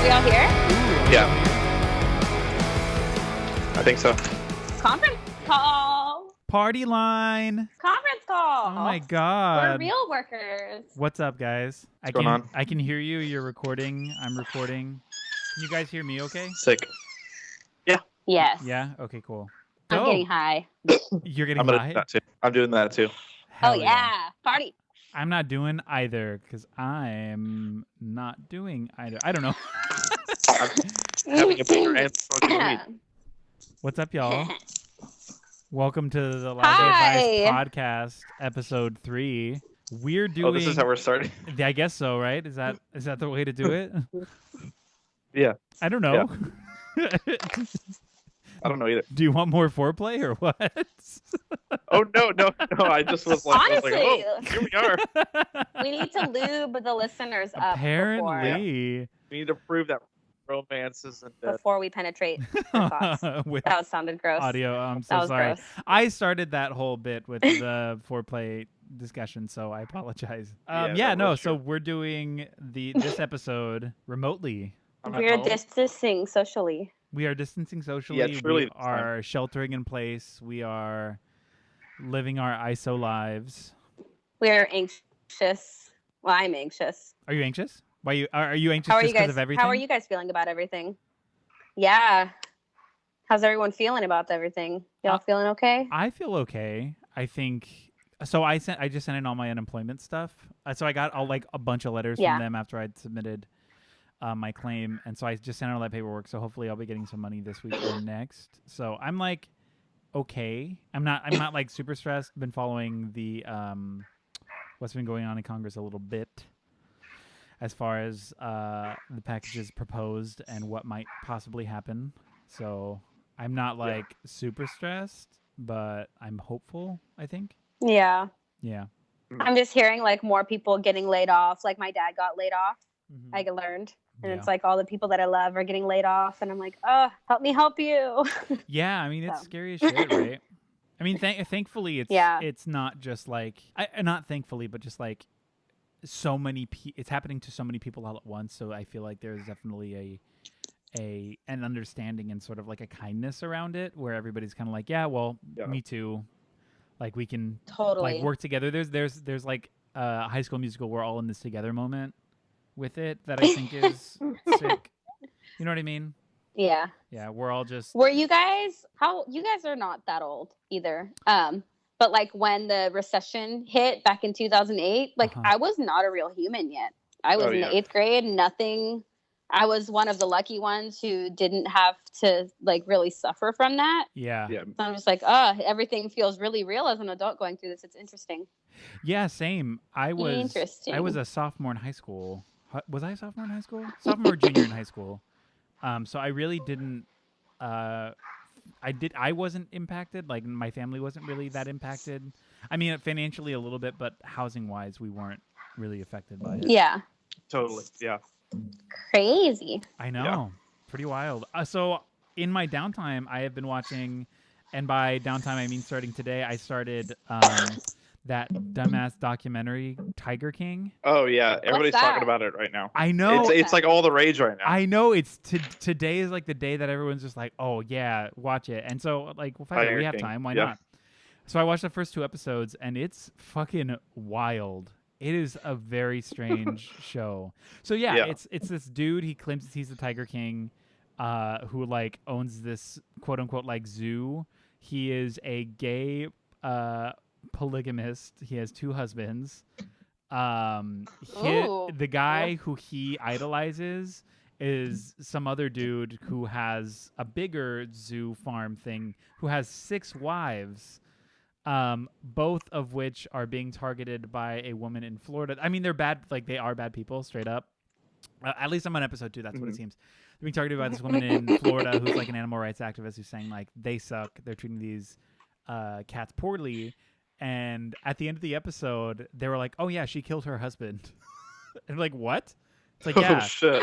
We all here? Yeah. I think so. Conference call. Party line. Conference call. Oh my We're god. real workers. What's up, guys? What's going on? I can hear you. You're recording. I'm recording. Can you guys hear me okay? Sick. Yes. Yeah? Okay, cool. I'm So, getting high. You're getting I'm gonna do high? that too. I'm doing that too. Hell Oh yeah. Party. I'm not doing either because I'm not doing either. I don't know. I'm having a beer and smoking weed. What's up, y'all? Welcome to the Lousy Hi. Advice podcast, episode 3. We're doing. Oh, this is how we're starting? I guess so, right? Is that the way to do it? Yeah. I don't know. I don't know either. Do you want more foreplay or what? Oh, no. I just was like, Honestly, oh, here we are. we need to lube the listeners up Apparently. We need to prove that romance isn't dead. before we penetrate their thoughts. With That sounded gross. audio. I'm That so was sorry. gross. I started that whole bit with the foreplay discussion, so I apologize. Yeah, that No. was So true. we're doing this episode remotely. I'm at We're home. distancing socially. We are distancing socially. Yeah, truly We are sheltering in place. We are living our ISO lives. We're anxious. Well, I'm anxious. Are you anxious? Why are you anxious How are just you because guys? of everything? How are you guys feeling about everything? Yeah. How's everyone feeling about everything? Y'all feeling okay? I feel okay. I think so. I just sent in all my unemployment stuff. So I got a bunch of letters Yeah. from them after I'd submitted my claim, and so I just sent out all that paperwork. So hopefully I'll be getting some money this week or next. So I'm like, okay. I'm not like super stressed. Been following the what's been going on in Congress a little bit, as far as the packages proposed and what might possibly happen. So I'm not like super stressed, but I'm hopeful, I think. Yeah. Yeah. I'm just hearing like more people getting laid off. Like my dad got laid off. Mhm. I learned. And Yeah. it's like all the people that I love are getting laid off. And I'm like, oh, help me help you. Yeah, I mean, it's So. scary as shit, right? I mean, thankfully, Yeah. it's not just like, not thankfully, but just like so many it's happening to so many people all at once. So I feel like there's definitely an understanding and sort of like a kindness around it, where everybody's kind of like, yeah, well, Yeah. me too. Like we can Totally. like work together. There's like a High School Musical, we're all in this together moment with it that I think is sick. You know what I mean? Yeah. Yeah, we're all just Were you guys you guys are not that old either. But like when the recession hit back in 2008, like Uh-huh. I was not a real human yet. I was Oh, in yeah. the 8th grade, nothing. I was one of the lucky ones who didn't have to like really suffer from that. yeah. Yeah. So I'm just like, everything feels really real as an adult going through this. It's interesting. Yeah, same. I was Interesting. a sophomore in high school. Was I a sophomore in high school? Sophomore or junior in high school. So I really didn't I wasn't impacted. Like my family wasn't really that impacted. I mean, financially a little bit, but housing wise we weren't really affected by it. Yeah. Totally. Yeah. Crazy. I know. Pretty wild. So in my downtime, I have been watching, and by downtime I mean starting today, I started that dumbass documentary Tiger King. Oh, yeah. Everybody's that? talking about it right now. I know. It's like all the rage right now. I know it's today is like the day that everyone's just like, oh yeah, watch it. And so like, well, fuck it, Tiger we have King. time. Why Yeah. not? So I watched the first 2 episodes, and it's fucking wild. It is a very strange show. So yeah, Yeah. it's this dude. He claims that he's the Tiger King, who like owns this quote unquote like zoo. He is a gay polygamist. He has 2 husbands. Ooh. The guy who he idolizes is some other dude who has a bigger zoo farm thing, who has 6 wives, both of which are being targeted by a woman in Florida. I mean, they're bad, like they are bad people, straight up. At least I'm on episode 2. That's what it seems. They're being targeted by this woman in Florida who's like an animal rights activist who's saying like they suck. They're treating these cats poorly. And at the end of the episode, they were like, "Oh yeah, she killed her husband." And like, what? It's like, yeah, Oh, shit.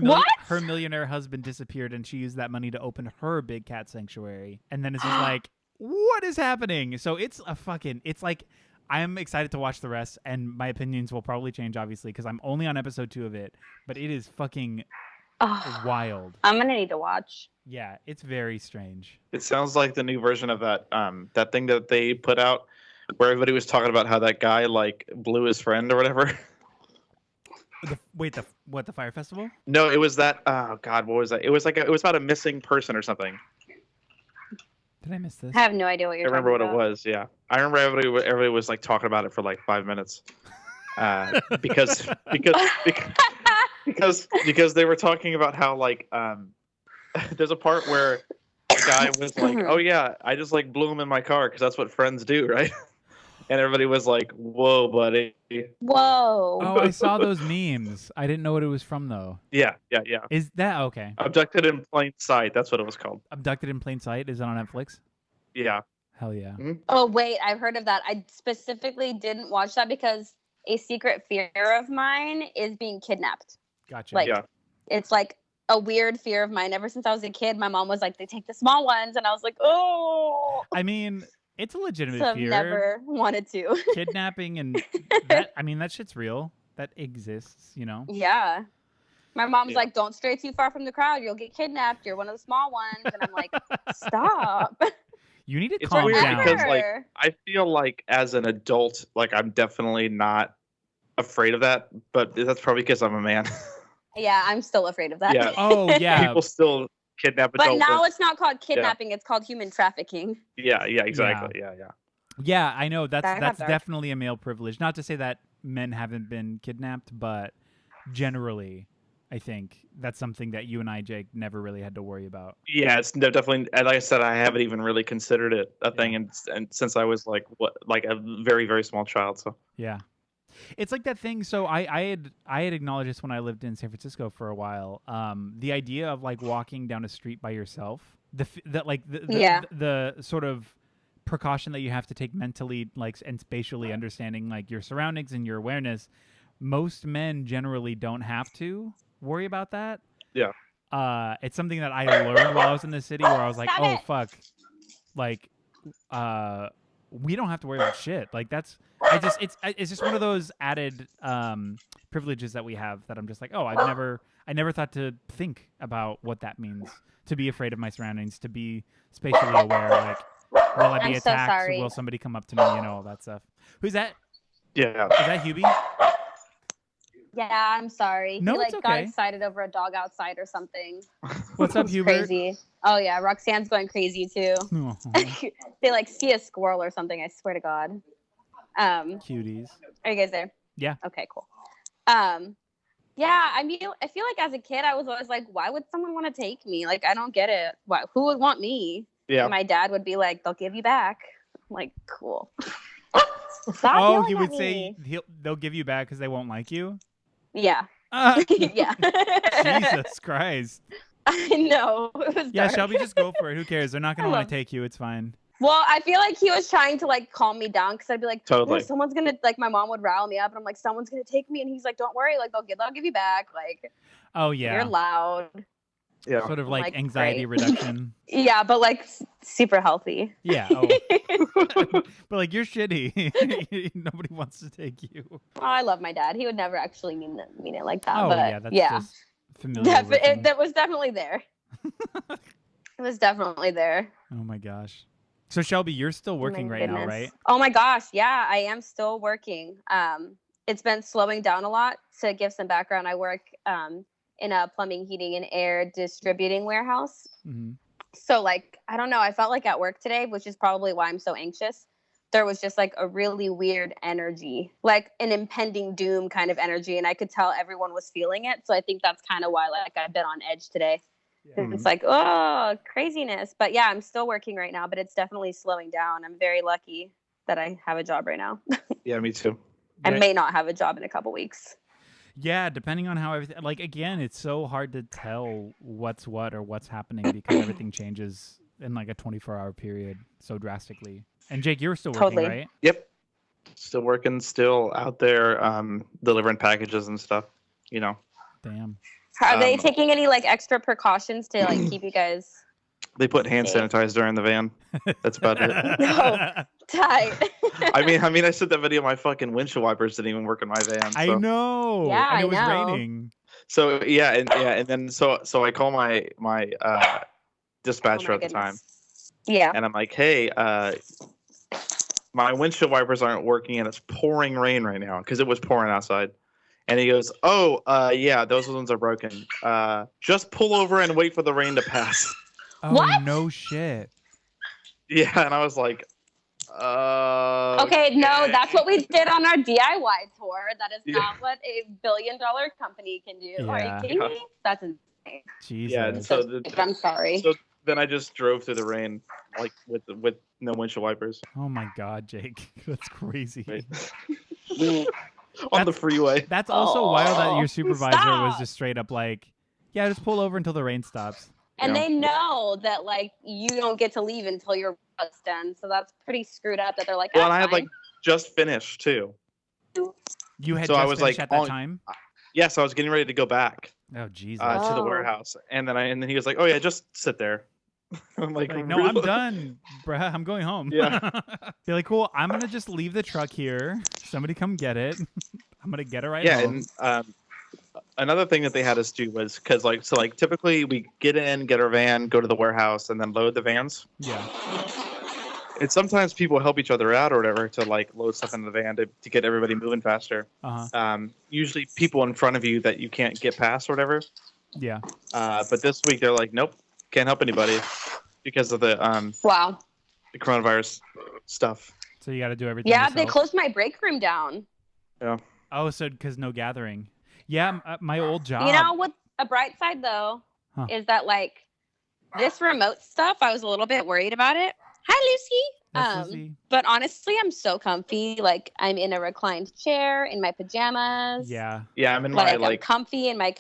What? her millionaire husband disappeared, and she used that money to open her big cat sanctuary. And then it's just like, what is happening? So it's like, I'm excited to watch the rest, and my opinions will probably change, obviously, because I'm only on episode 2 of it. But it is fucking Oh, Wild. I'm gonna need to watch. Yeah, it's very strange. It sounds like the new version of that thing that they put out where everybody was talking about how that guy like blew his friend or whatever. The Fire Festival? No, it was that. Oh God, what was that? It was it was about a missing person or something. Did I miss this? I have no idea what I you're remember what talking it was. Yeah, I remember everybody was like talking about it for like 5 minutes, because they were talking about how like there's a part where the guy was like, "Oh yeah, I just like blew him in my car because that's what friends do, right?" And everybody was like, "Whoa, buddy." Whoa. Oh, I saw those memes. I didn't know what it was from though. Yeah. Is that okay? Abducted in Plain Sight. That's what it was called. Abducted in Plain Sight. Is it on Netflix? Yeah. Hell yeah. Mm-hmm. Oh wait, I've heard of that. I specifically didn't watch that because a secret fear of mine is being kidnapped. Gotcha. Like, Yeah. It's like a weird fear of mine. Ever since I was a kid, my mom was like, "They take the small ones," and I was like, "Oh." I mean, it's a legitimate So I've fear. never wanted to. Kidnapping and that. I mean, that shit's real. That exists. You know. Yeah. My mom's Yeah. like, "Don't stray too far from the crowd. You'll get kidnapped. You're one of the small ones." And I'm like, "Stop." You need to It's calm weird down. because like I feel like as an adult, like I'm definitely not afraid of that, but that's probably because I'm a man. Yeah, I'm still afraid of that. Yeah. Oh yeah. People still kidnap But adults. now it's not called kidnapping. It's called human trafficking. Yeah, exactly. Yeah. Yeah, I know That got that's dark. definitely a male privilege. Not to say that men haven't been kidnapped, but generally, I think that's something that you and I, Jake, never really had to worry about. Yeah, it's definitely. And like I said, I haven't even really considered it a thing, and since I was like a very very small child. So Yeah, it's like that thing. So I had acknowledged this when I lived in San Francisco for a while. The idea of like walking down a street by yourself, the sort of precaution that you have to take mentally, like, and spatially understanding like your surroundings and your awareness. Most men generally don't have to worry about that. Yeah. It's something that I learned while I was in the city, where I was like, Stop oh it. fuck, like, we don't have to worry about shit. Like that's, it's just one of those added privileges that we have that I'm just like, oh, I never thought to think about what that means, to be afraid of my surroundings, to be spatially aware. Like, will I be I'm so attacked? sorry. Will somebody come up to me? You know, all that stuff. Who's that? yeah. Is that Hubie? Yeah, I'm sorry. No, he it's like got okay. excited over a dog outside or something. What's up, It's Hubert? crazy. Oh yeah, Roxanne's going crazy too. Oh, They like see a squirrel or something. I swear to God. cuties. Are you guys there? Yeah. Okay, cool. Yeah, I mean, I feel like as a kid, I was always like, why would someone want to take me? Like, I don't get it. Why? Who would want me? Yeah. And my dad would be like, they'll give you back. I'm like, cool. Stop Oh, yelling he at would me. say they'll give you back because they won't like you. Yeah. Yeah. Jesus Christ. I know. It was Yeah, dark. Shelby, just go for it. Who cares? They're not going I to want love- to take you. It's fine. Well, I feel like he was trying to like calm me down because I'd be like, Totally. "Oh, someone's gonna like." My mom would rile me up, and I'm like, "Someone's gonna take me," and he's like, "Don't worry, like they'll give you back." Like, Oh, yeah. you're loud. Yeah. Sort of like Like, anxiety great. reduction. Yeah, but like super healthy. Yeah. Oh. But like, you're shitty. Nobody wants to take you. Oh, I love my dad. He would never actually mean it like that. Oh, but yeah. That's just familiar. that was definitely there. It was definitely there. Oh, my gosh. So, Shelby, you're still working My right now, goodness. right? Oh my gosh, yeah, I am still working. It's been slowing down a lot. To give some background, I work in a plumbing, heating, and air distributing warehouse. Mm-hmm. So, like, I don't know. I felt like at work today, which is probably why I'm so anxious. There was just like a really weird energy, like an impending doom kind of energy, and I could tell everyone was feeling it. So I think that's kind of why, like, I've been on edge today. Mhm. It's like, oh, craziness. But yeah, I'm still working right now, but it's definitely slowing down. I'm very lucky that I have a job right now. Yeah, me too. I Yeah. may not have a job in a couple weeks. Yeah, depending on how everything, like, again, it's so hard to tell what's what or what's happening because everything changes in like a 24-hour period so drastically. And Jake, you're still working, Totally. right? Yep. Still working, still out there delivering packages and stuff, you know. Damn. Are they Um, taking any like extra precautions to like keep you guys They put hand Okay. sanitizer in the van. That's about it. No. tight? I mean, I said that video. My fucking windshield wipers didn't even work in my van. So. I know. Yeah, and it I was know. raining. So and then so I call my dispatcher Oh my at the time, goodness. Yeah. and I'm like, hey, my windshield wipers aren't working, and it's pouring rain right now because it was pouring outside. And he goes, oh, yeah, those ones are broken. Just pull over and wait for the rain to pass. Oh, What? no shit. Yeah, and I was like, Okay, no, that's what we did on our DIY tour. That is Yeah. not what a billion-dollar company can do. Are Yeah. you kidding me? That's insane. Jesus. Yeah, and so I'm sorry. So then I just drove through the rain, like with no windshield wipers Oh my God, Jake. That's crazy. Right. On the freeway. That's also wild that your Oh, supervisor was stop. just straight up like, yeah, just pull over until the rain stops. And Yeah. they know that, like, you don't get to leave until your work's done. So that's pretty screwed up that they're like, Well, and "Ah, I had fine." like just finished too. You had So just I was finished like at that on- time? Yeah, so I was getting ready to go back Oh, Jesus. to the Oh. warehouse, and then he was like, "Oh yeah, just sit there." I'm like, Like, no, I'm "Really?" done, bruh. I'm going home. Yeah. Be like, cool. I'm gonna just leave the truck here. Somebody come get it. I'm gonna get it right Yeah, home. and another thing that they had us do was because like typically we get our van, go to the warehouse, and then load the vans. Yeah. And sometimes people help each other out or whatever to like load stuff into the van to get everybody moving faster. Usually people in front of you that you can't get past or whatever. Yeah. But this week they're like, nope, can't help anybody because of the Wow. coronavirus stuff. So you got to do everything. Yeah, yourself. they closed my break room down. Oh, so because no gathering. Yeah, my old job. You know what? A bright side, though, Huh. is that, like, this remote stuff, I was a little bit worried about it. Hi, Lucy. That's Lizzie. But honestly, I'm so comfy. Like, I'm in a reclined chair in my pajamas. Yeah. Yeah, I'm in Like, my I'm comfy in my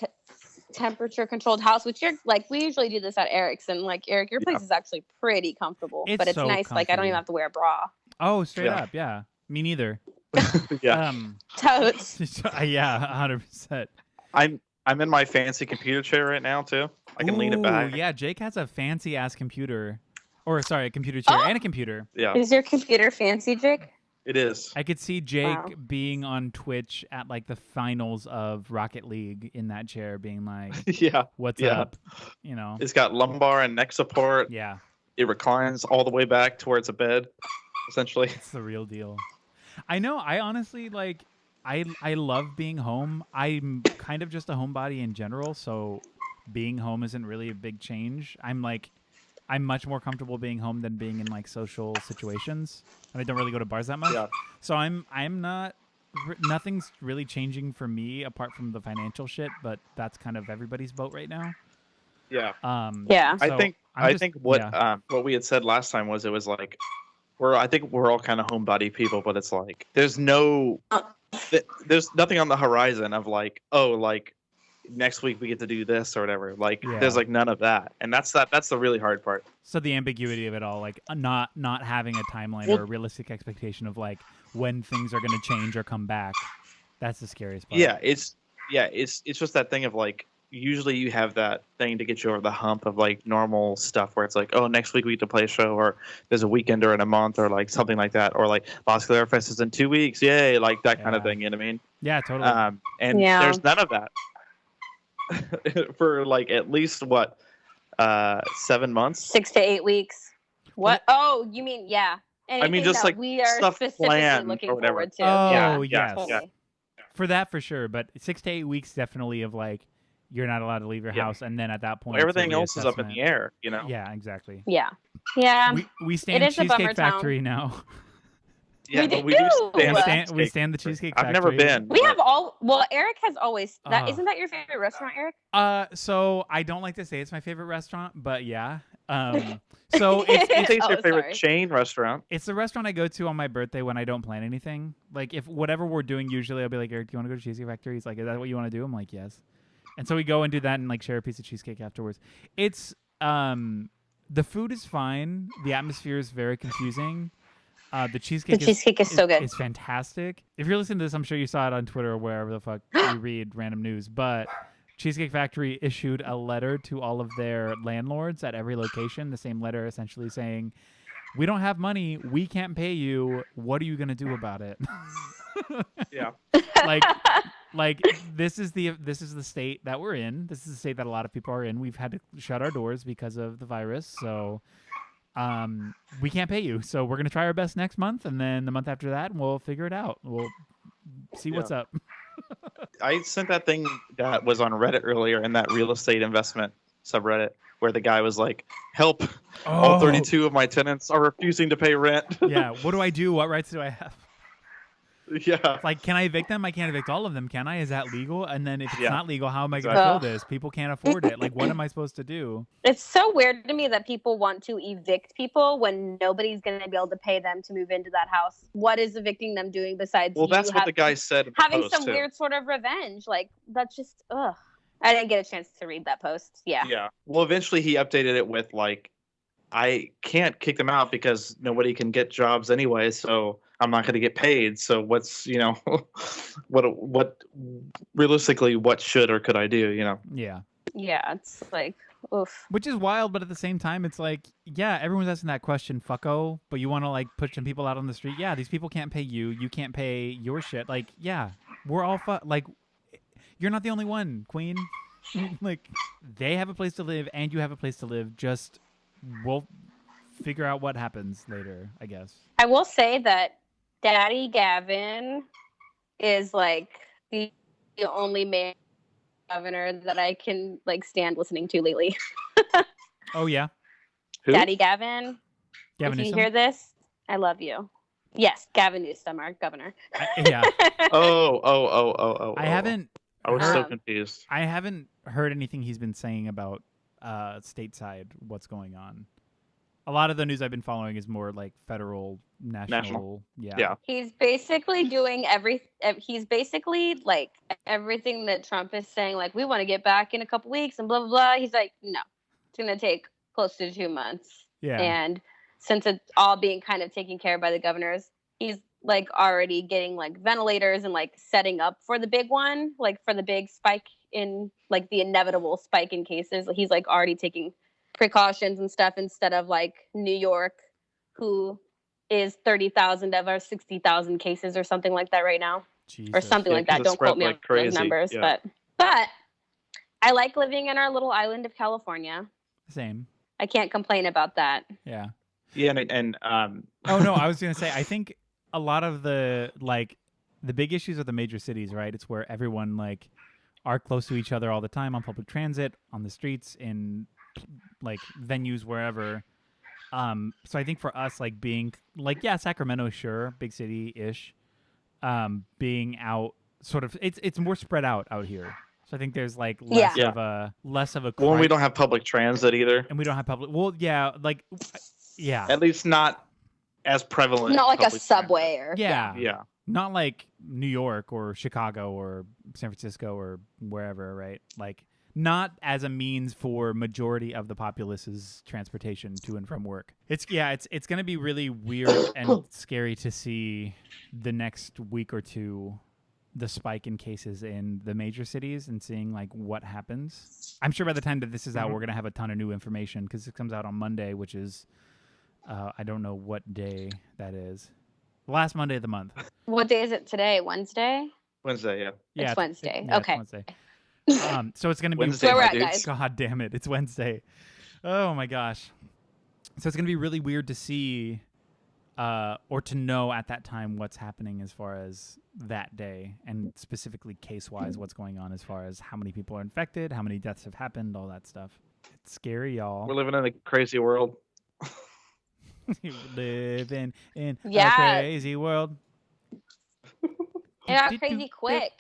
temperature-controlled house, which you're like, we usually do this at Eric's, and like, Eric, your place is actually pretty comfortable. It's but it's so nice. Like, I don't comfy. even have to wear a bra. Oh, straight Yeah. up. Yeah. Me neither. yeah. Totes. Yeah, 100%. I'm in my fancy computer chair right now too. I can lean it back. Yeah, Jake has a fancy ass computer. Or sorry, a computer chair Oh! and a computer. Yeah, Is your computer fancy, Jake? it is. I could see Jake Wow. being on Twitch at like the finals of Rocket League in that chair, being like, Yeah, "What's Yeah. up?" You know? it's got lumbar and neck support. Yeah, It reclines all the way back towards a bed, essentially. it's the real deal. I know. I honestly like. I love being home. I'm kind of just a homebody in general, so being home isn't really a big change. I'm much more comfortable being home than being in like social situations, and I don't really go to bars that much. Yeah. So I'm not. Nothing's really changing for me apart from the financial shit, but that's kind of everybody's boat right now. Yeah. Yeah. So I just- think what yeah. what we had said last time was it was like I think we're all kind of homebody people, but it's like there's nothing on the horizon of like, oh, like next week we get to do this or whatever. Like Yeah. there's like none of that, and that's the really hard part. So the ambiguity of it all, like not having a timeline or a realistic expectation of like when things are going to change or come back. That's the scariest part. Yeah, it's just that thing of like usually you have that thing to get you over the hump of like normal stuff where it's like, oh, next week we get to play a show, or there's a weekend or in a month or like something like that, or like Las Caleras Fest is in 2 weeks, yay, like that kind of Yeah. thing. You know what I mean? Yeah, totally. And Yeah. there's none of that for like at least 7 months. 6 to 8 weeks. What? Oh, you mean, yeah. Anything just, that like, we are stuff specifically planned looking or whatever. forward to. Oh, yeah, yes. totally. For that, for sure. But 6 to 8 weeks, definitely of like you're not allowed to leave your Yeah. house, and then at that point, Well, it's a everything else is up in reassessment. the air, you know. Yeah, exactly. Yeah. Yeah. We stand is a bummer Cheesecake town. Factory now. Yeah, We but do. we do we stand. stand, we Cheesecake. stand the Cheesecake Factory. I've never been. We but- have all. Well, Eric has always. That Oh. isn't that your favorite restaurant, Eric? So I don't like to say it's my favorite restaurant, but yeah. So it's I think it's your Oh, favorite sorry. chain restaurant. it's the restaurant I go to on my birthday when I don't plan anything. Like if whatever we're doing, usually I'll be like, Eric, do you want to go to Cheesecake Factory? He's like, is that what you want to do? I'm like, yes. And so we go and do that and like share a piece of cheesecake afterwards. It's the food is fine. The atmosphere is very confusing. The cheesecake is so good. It's fantastic. If you're listening to this, I'm sure you saw it on Twitter or wherever the fuck you read random news. But Cheesecake Factory issued a letter to all of their landlords at every location. The same letter essentially saying, "We don't have money. We can't pay you. What are you gonna do about it?" Yeah. Like Like this is the state that we're in. This is the state that a lot of people are in. We've had to shut our doors because of the virus. So we can't pay you. So we're going to try our best next month, and then the month after that, we'll figure it out. We'll see what's up. I sent that thing that was on Reddit earlier in that real estate investment subreddit where the guy was like, help, all 32 of my tenants are refusing to pay rent. Yeah, what do I do? What rights do I have? Yeah. Like, can I evict them? I can't evict all of them, can I? Is that legal? And then if it's not legal, how am I going to fill this? People can't afford it. Like, what am I supposed to do? It's so weird to me that people want to evict people when nobody's going to be able to pay them to move into that house. What is evicting them doing besides that's what the guy said in the having post, some too. weird sort of revenge? Like, that's just, ugh. I didn't get a chance to read that post. Yeah. Well, eventually he updated it with, like, I can't kick them out because nobody can get jobs anyway, so I'm not going to get paid. So what's, what realistically, what should or could I do, Yeah. Yeah, it's like, oof. Which is wild, but at the same time, it's like, yeah, everyone's asking that question, fucko, but you want to, like, push some people out on the street. Yeah, these people can't pay you. You can't pay your shit. Like, yeah, we're all, like, you're not the only one, queen. Like, they have a place to live, and you have a place to live. Just, we'll figure out what happens later, I guess. I will say that Daddy Gavin is, like, the only man governor that I can, like, stand listening to lately. Oh, yeah? Who? Daddy Gavin. Gavin if you Newsom? hear this, I love you. Yes, Gavin Newsom, our governor. Yeah. Oh. I haven't... I was so confused. I haven't heard anything he's been saying about stateside, what's going on. A lot of the news I've been following is more like federal, national. Yeah. He's basically doing he's basically like everything that Trump is saying, like, we want to get back in a couple weeks and blah, blah, blah. He's like, no, it's going to take close to 2 months. Yeah. And since it's all being kind of taken care of by the governors, he's like already getting like ventilators and like setting up for the big one, like for the big spike in like the inevitable spike in cases. He's like already taking precautions and stuff instead of like New York, who is 30,000 of our 60,000 cases or something like that right now. Jesus. Or something like that. Don't quote me on those numbers, but I like living in our little island of California. Same. I can't complain about that. Yeah. Yeah, and oh no, I was gonna say I think a lot of the big issues are the major cities, right? It's where everyone like are close to each other all the time on public transit, on the streets, in like venues, wherever. So I think for us, like being like, yeah, Sacramento, sure, big city ish, being out sort of, it's more spread out here. So I think there's like less of a well, we don't have public transit either, and we don't have public. Well, yeah, like yeah, at least not as prevalent. Not like a subway or yeah, not like New York or Chicago or San Francisco or wherever, right? Like not as a means for majority of the populace's transportation to and from work. It's going to be really weird and scary to see the next week or two the spike in cases in the major cities and seeing like what happens. I'm sure by the time that this is out, we're going to have a ton of new information because it comes out on Monday, which is I don't know what day that is. Last Monday of the month. What day is it today? Wednesday? Wednesday, yeah. It's Wednesday. Okay. It's Wednesday. So it's going to be Wednesday, where we're at, guys. God damn it. It's Wednesday. Oh my gosh. So it's going to be really weird to see or to know at that time what's happening as far as that day and specifically case-wise what's going on as far as how many people are infected, how many deaths have happened, all that stuff. It's scary, y'all. We're living in a crazy world. Living in a crazy world. It got crazy quick.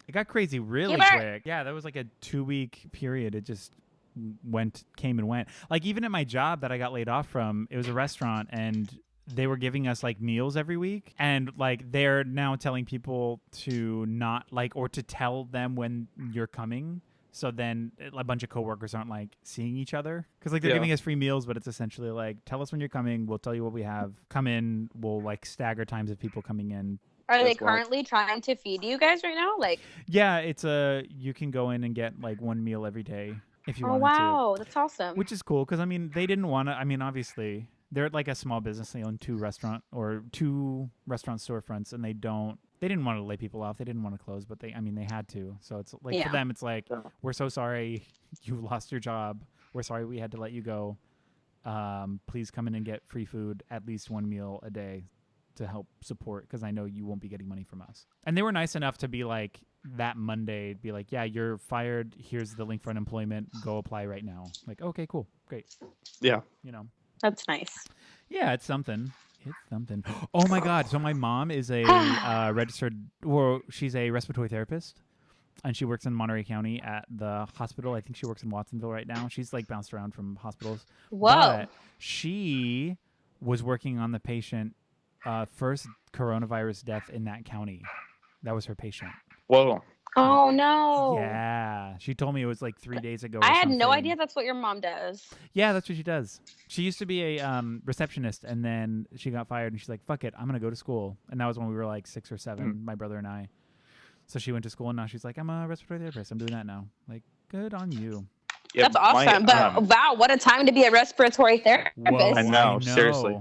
It got crazy really quick. Yeah, that was like a 2-week period. It just came and went. Like even at my job that I got laid off from, it was a restaurant and they were giving us like meals every week. And like they're now telling people to not like, or to tell them when you're coming. So then a bunch of coworkers aren't like seeing each other because like they're giving us free meals, but it's essentially like, tell us when you're coming. We'll tell you what we have. Come in. We'll like stagger times of people coming in. Are they currently trying to feed you guys right now? Like, yeah, it's you can go in and get like one meal every day if you wanted to. Oh wow, that's awesome. Which is cool because I mean they didn't want to. I mean obviously they're like a small business. They own two restaurant storefronts, and they don't they didn't want to lay people off. They didn't want to close, but they had to. So it's like Yeah. for them, it's like, Yeah. we're so sorry you lost your job. We're sorry we had to let you go. Please come in and get free food, at least one meal a day to help support, because I know you won't be getting money from us. And they were nice enough to be like, that Monday, be like, yeah, you're fired. Here's the link for unemployment. Go apply right now. Like, okay, cool. Great. Yeah. You know. That's nice. Yeah, it's something. It's something. Oh my God. So my mom is a she's a respiratory therapist, and she works in Monterey County at the hospital. I think she works in Watsonville right now. She's like bounced around from hospitals. Whoa. But she was working on the patient, first coronavirus death in that county. That was her patient. Whoa. Oh no. Yeah. She told me it was like 3 days ago. Or I had no something. idea that's what your mom does. Yeah, that's what she does. She used to be a receptionist, and then she got fired, and she's like, fuck it, I'm going to go to school. And that was when we were like 6 or 7, my brother and I. So she went to school, and now she's like, I'm a respiratory therapist. I'm doing that now. Like, good on you. Yeah, That's awesome. But wow, what a time to be a respiratory therapist. Whoa, I know, seriously.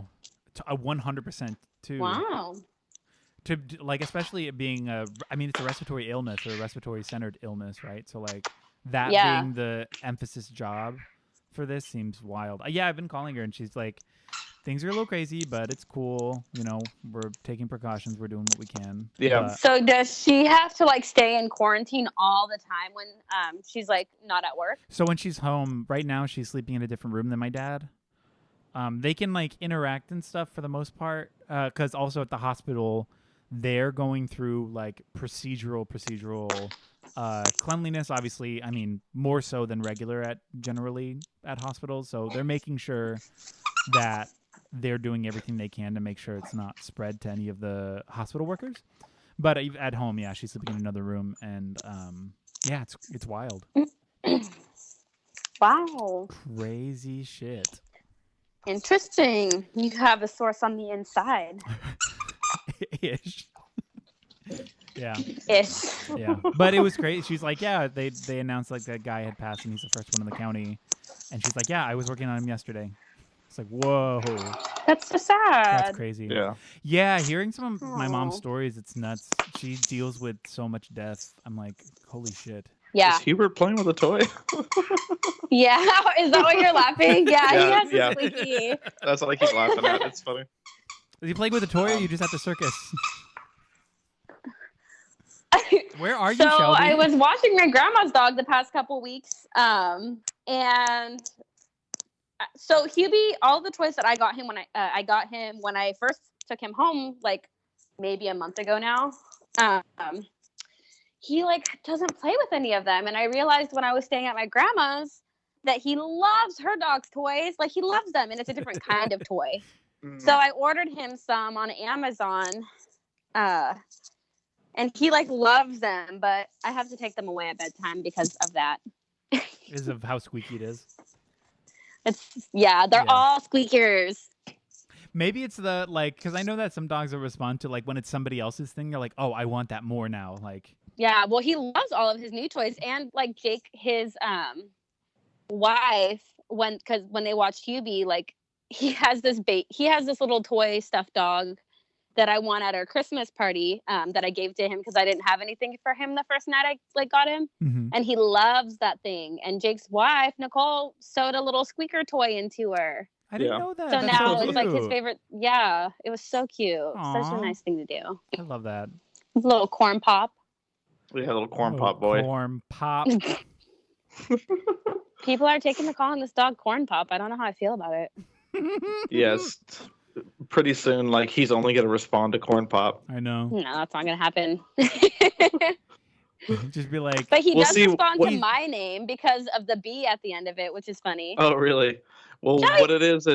100% too. Wow. To like, especially it being it's a respiratory illness or a respiratory centered illness, right? So like that being the emphasis job for this seems wild. Yeah, I've been calling her, and she's like, things are a little crazy, but it's cool. You know, we're taking precautions. We're doing what we can. Yeah. But, So does she have to like stay in quarantine all the time when she's like not at work? so when she's home right now, she's sleeping in a different room than my dad. They can like interact and stuff for the most part, because also at the hospital, they're going through like procedural cleanliness. Obviously, I mean more so than generally at hospitals. So they're making sure that they're doing everything they can to make sure it's not spread to any of the hospital workers. But at home, yeah, she's sleeping in another room, and yeah, it's wild. Wow. Crazy shit. Interesting. You have a source on the inside. Ish. Yeah. Ish. Yeah. But it was great. She's like, yeah, they announced like that guy had passed, and he's the first one in the county. And she's like, yeah, I was working on him yesterday. It's like, whoa. That's so sad. That's crazy. Yeah. Yeah, hearing some of my mom's Aw. stories, it's nuts. She deals with so much death. I'm like, holy shit. Yeah. Is Hubert playing with a toy? Yeah. Is that why you're laughing? Yeah, he Yeah, has yeah. a squeaky. That's what I keep laughing at. It's funny. Is he playing with a toy, or you just at the circus? Where are you, So Shelby? I was watching my grandma's dog the past couple weeks, and so Hubie, all the toys that I got him when I first took him home, like maybe a month ago now. He like doesn't play with any of them, and I realized when I was staying at my grandma's that he loves her dog's toys. Like he loves them, and it's a different kind of toy. So I ordered him some on Amazon, and he like loves them, but I have to take them away at bedtime because of that. Is of how squeaky it is. They're all squeakers. Maybe it's the like, because I know that some dogs will respond to like when it's somebody else's thing. They're like, oh, I want that more now. Like, Yeah, well, he loves all of his new toys, and like Jake, his wife, when they watched Hubie, like he has this little toy stuffed dog that I won at our Christmas party that I gave to him because I didn't have anything for him the first night I like got him, and he loves that thing. And Jake's wife Nicole sewed a little squeaker toy into her, I didn't know that. so That's now so it's like his cute. favorite. Yeah, it was so cute. Such Aw. a nice thing to do. I love that. His little corn pop. We had a little corn Oh, pop boy. Corn pop. People are taking to calling this dog corn pop. I don't know how I feel about it. Yes. Pretty soon, like he's only gonna respond to corn pop. I know. No, that's not gonna happen. Just be like, But he We'll does see respond what to he- my name because of the B at the end of it, which is funny. Oh, really? Well, Nice. what it is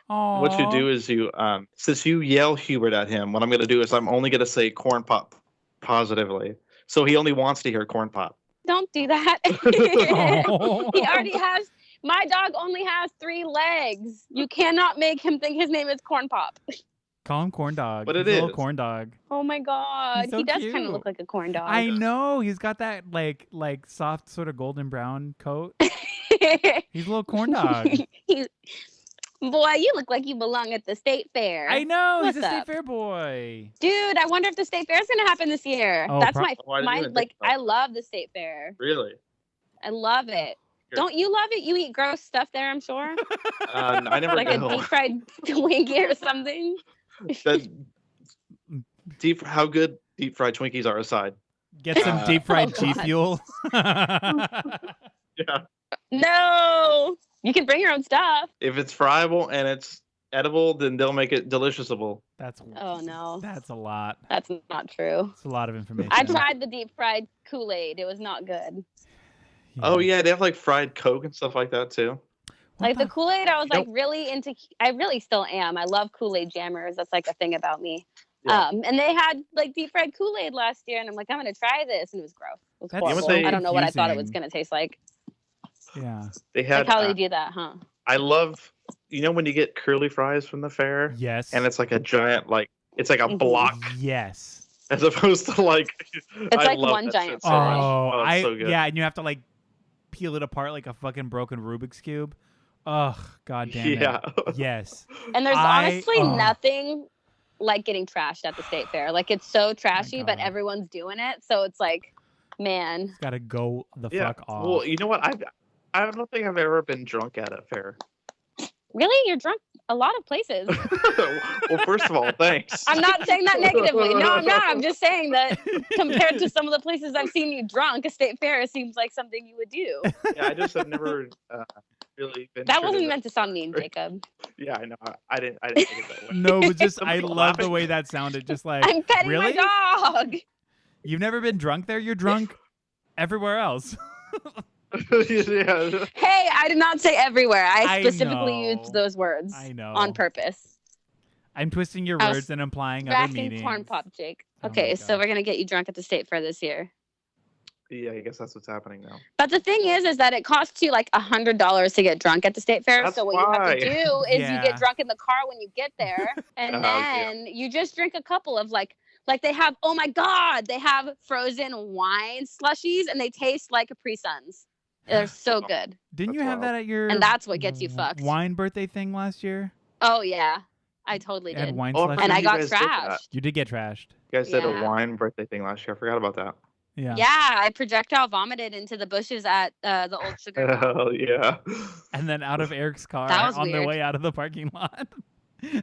oh, what you do is you since you yell Hubert at him, what I'm gonna do is I'm only gonna say corn pop positively. So he only wants to hear corn pop. Don't do that. Oh. He already has. My dog only has 3 legs. You cannot make him think his name is Corn Pop. Call him corn dog. But He's it a little is. to dog. Oh my god, He's so he does kind cute. of look like a corn dog. I know. He's got that like soft sort of golden brown coat. He's a little corn dog. He's Boy, you look like you belong at the state fair. I know. What's He's a state up? fair boy. Dude, I wonder if the state fair is gonna happen this year. Oh, That's Why did you even think about I love the state fair. Really? I love it. Sure. Don't you love it? You eat gross stuff there, I'm sure. I never Like go. a deep fried Twinkie or something. How good deep fried Twinkies are aside. Get some deep fried Oh, G God. Fuel. Yeah. No, you can bring your own stuff. If it's friable and it's edible, then they'll make it deliciousable. Oh no, That's a lot. that's not true. It's a lot of information. I tried the deep fried Kool-Aid. It was not good. Oh yeah, they have like fried Coke and stuff like that too. What Like the Kool-Aid, I was like Nope. really into. I really still am. I love Kool-Aid jammers. That's like a thing about me. Yeah. And they had like deep fried Kool-Aid last year, and I'm like, I'm gonna try this, and it was gross. It was That's horrible. so I don't know what I thought it was confusing. gonna taste like. Yeah. They had. Like how they do that, huh? I love. You know when you get curly fries from the fair, Yes. and it's like a giant, like it's like a Mhm. block, Yes. as opposed to like. It's I like love one that giant shit so fry. much. Oh, it's so good. yeah, and you have to like peel it apart like a fucking broken Rubik's cube. Ugh, god damn it. Yeah. Yes. And there's I- honestly oh. nothing like getting trashed at the state fair. Like it's so trashy, but God. everyone's doing it. So it's like, man, It's gotta go the Yeah. fuck off. Well, you know what? I don't think I've ever been drunk at a fair. really? You're drunk a lot of places. Well, first of all, thanks. I'm not saying that negatively. No, I'm not. I'm just saying that compared to some of the places I've seen you drunk, a state fair seems like something you would do. Yeah, I just have never really been. That wasn't meant to sound mean, Jacob. Yeah, I know. I didn't take it that way. No, but just Some I people love the laughing. way that sounded. Just like I'm petting really? my dog. You've never been drunk there? You're drunk everywhere else. Yeah. Hey, I did not say everywhere. I I specifically know. used those words I know. on purpose. I'm twisting your I was words and implying other Cracking meanings. corn pop, Jake. Oh Okay, my so God. we're gonna get you drunk at the state fair this year. Yeah, I guess that's what's happening now. But the thing is that it costs you like $100 to get drunk at the state fair. That's so what you have why. to do is Yeah. you get drunk in the car when you get there, and Oh, yeah. then you just drink a couple of like they have. Oh my God, they have frozen wine slushies, and they taste like Capri Suns. They're so good, Didn't you That's have wild. that at your and that's what gets you fucked. wine birthday thing last year? Oh yeah, I totally You had did, wine Oh, slushies? and I You got guys did that. trashed. You did get trashed. You guys did a Yeah. wine birthday thing last year. I forgot about that. Yeah. Yeah, I projectile vomited into the bushes at the old sugar mill. Hell yeah. And then out of Eric's car That was on the weird. way out of the parking lot. I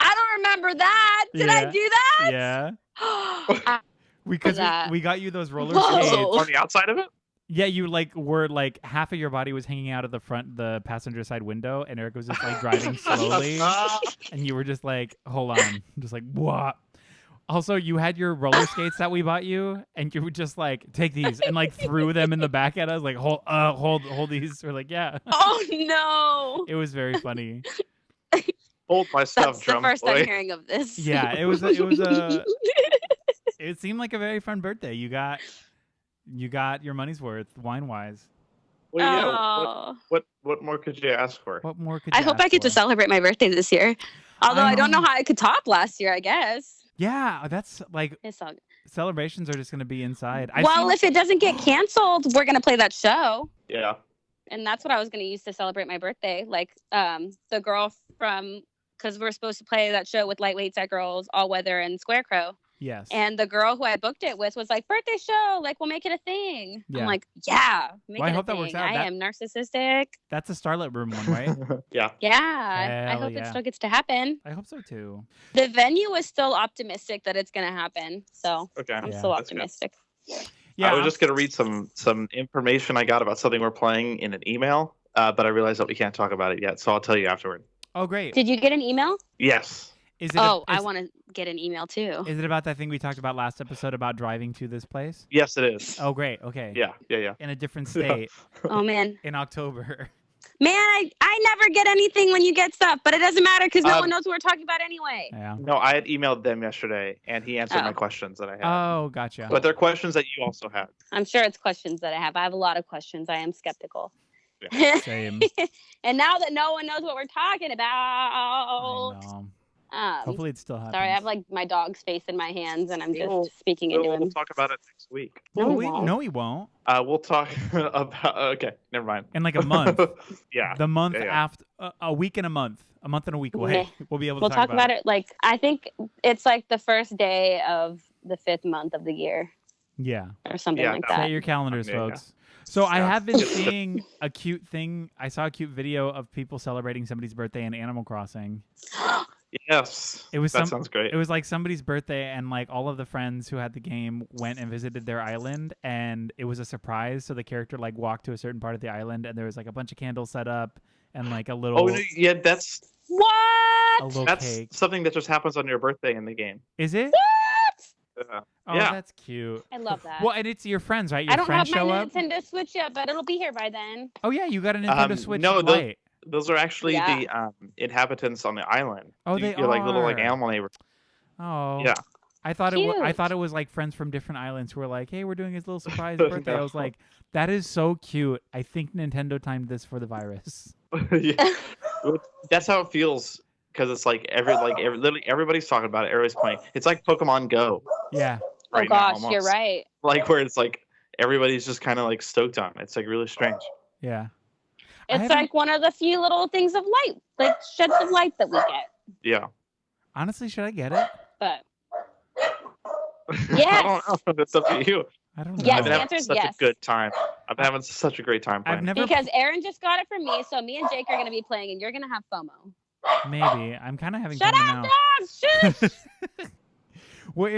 don't remember that. Did I Yeah. do that? Yeah. I- Because that? we got you those roller Whoa. skates. On the outside of it? Yeah, you like were like half of your body was hanging out of the passenger side window, and Eric was just like driving slowly, and you were just like, hold on, just like what? Also, you had your roller skates that we bought you, and you would just like take these and like threw them in the back at us, like hold these. We're like, yeah. Oh no! It was very funny. Hold my stuff, That's the drum first boy. I'm hearing of this. Yeah, it was it seemed like a very fun birthday. You got your money's worth wine wise. Well, yeah. Oh. What more could you ask for? What more could I you hope ask I get to for? celebrate my birthday this year. Although I don't know how I could top last year. I guess Yeah, that's like it's all good. celebrations are just gonna be inside. Well, if it doesn't get canceled, we're gonna play that show, Yeah. and that's what I was gonna use to celebrate my birthday. Like the girl from because we're supposed to play that show with Lightweight Set Girls, All Weather, and Squarecrow. yes, And the girl who I booked it with was like, birthday show, like we'll make it a thing. Yeah. I'm like, yeah, make Well, I it a hope that thing. works out. I That- am narcissistic. that's a Starlet Room one, right? Yeah. Yeah, I Hell hope yeah. it still gets to happen. I hope so too. The venue is still optimistic that it's going to happen. So Okay. I'm Yeah. still That's good. optimistic. Yeah, I was just gonna read some information I got about something we're playing in an email, but I realized that we can't talk about it yet, so I'll tell you afterward. oh great. Did you get an email? Yes. Is it? I want to get an email too. Is it about that thing we talked about last episode about driving to this place? Yes, it is. Oh great. Okay. Yeah. In a different state Oh man. in October. Man, I never get anything when you get stuff, but it doesn't matter because no Um, one knows what we're talking about anyway. Yeah. No, I had emailed them yesterday, and he answered my Oh. questions that I had. Oh, gotcha. But they're questions that you also had. I'm sure it's questions that I have. I have a lot of questions. I am skeptical. Same. And now that no one knows what we're talking I about, know. Hopefully it still happens. Sorry, I have like my dog's face in my hands, and I'm We'll- just speaking into We'll him. talk about it next week. No, we won't. No, he won't. We'll talk about. Okay, never mind. In like a month. Yeah. The month Yeah. after a week and a month. A month and a week. We'll be able to We'll talk about it. Like, I think it's like the first day of the 5th month of the year. Yeah. Or something like Set that. your calendars, Yeah. folks. So I Yeah. have been seeing a cute thing. I saw a cute video of people celebrating somebody's birthday in Animal Crossing. Yes. That sounds great. It was like somebody's birthday, and like all of the friends who had the game went and visited their island, and it was a surprise. So the character like walked to a certain part of the island, and there was like a bunch of candles set up, and like a little. Oh no, yeah, that's What? Cake. something that just happens on your birthday in the game. Is it? Yeah. Oh, Yeah. that's cute. I love that. Well, and it's your friends, right? Your I don't friends have my show up. Nintendo Switch yet, but it'll be here by then. Oh yeah, you got a Nintendo Switch no, Lite. Those are actually Yeah. the inhabitants on the island. Oh, they You're like little like are. animal neighbors. Oh Yeah. I thought I Cute. thought it was like friends from different islands who were like, "Hey, we're doing his little surprise birthday." I was No. like, "That is so cute." I think Nintendo timed this for the virus. Yeah. That's how it feels because it's like literally everybody's talking about it. Everybody's playing. It's like Pokemon Go. Yeah. Oh Right now, gosh, almost. you're right. Like where it's like everybody's just kind of like stoked on it. It's like really strange. Yeah. I It's haven't- like one of the few little things of light, like sheds of light that we get. Yeah. Honestly, should I get it? But I Yes. don't know. It's up to you. I don't know. Yes, I've been the having answer is such yes. a good time. I've been having such a great time I've playing. never because Aaron just got it for me, so me and Jake are gonna be playing, and you're gonna have FOMO. maybe. I'm kind of having Shut FOMO up, now. dog! Shush! Well,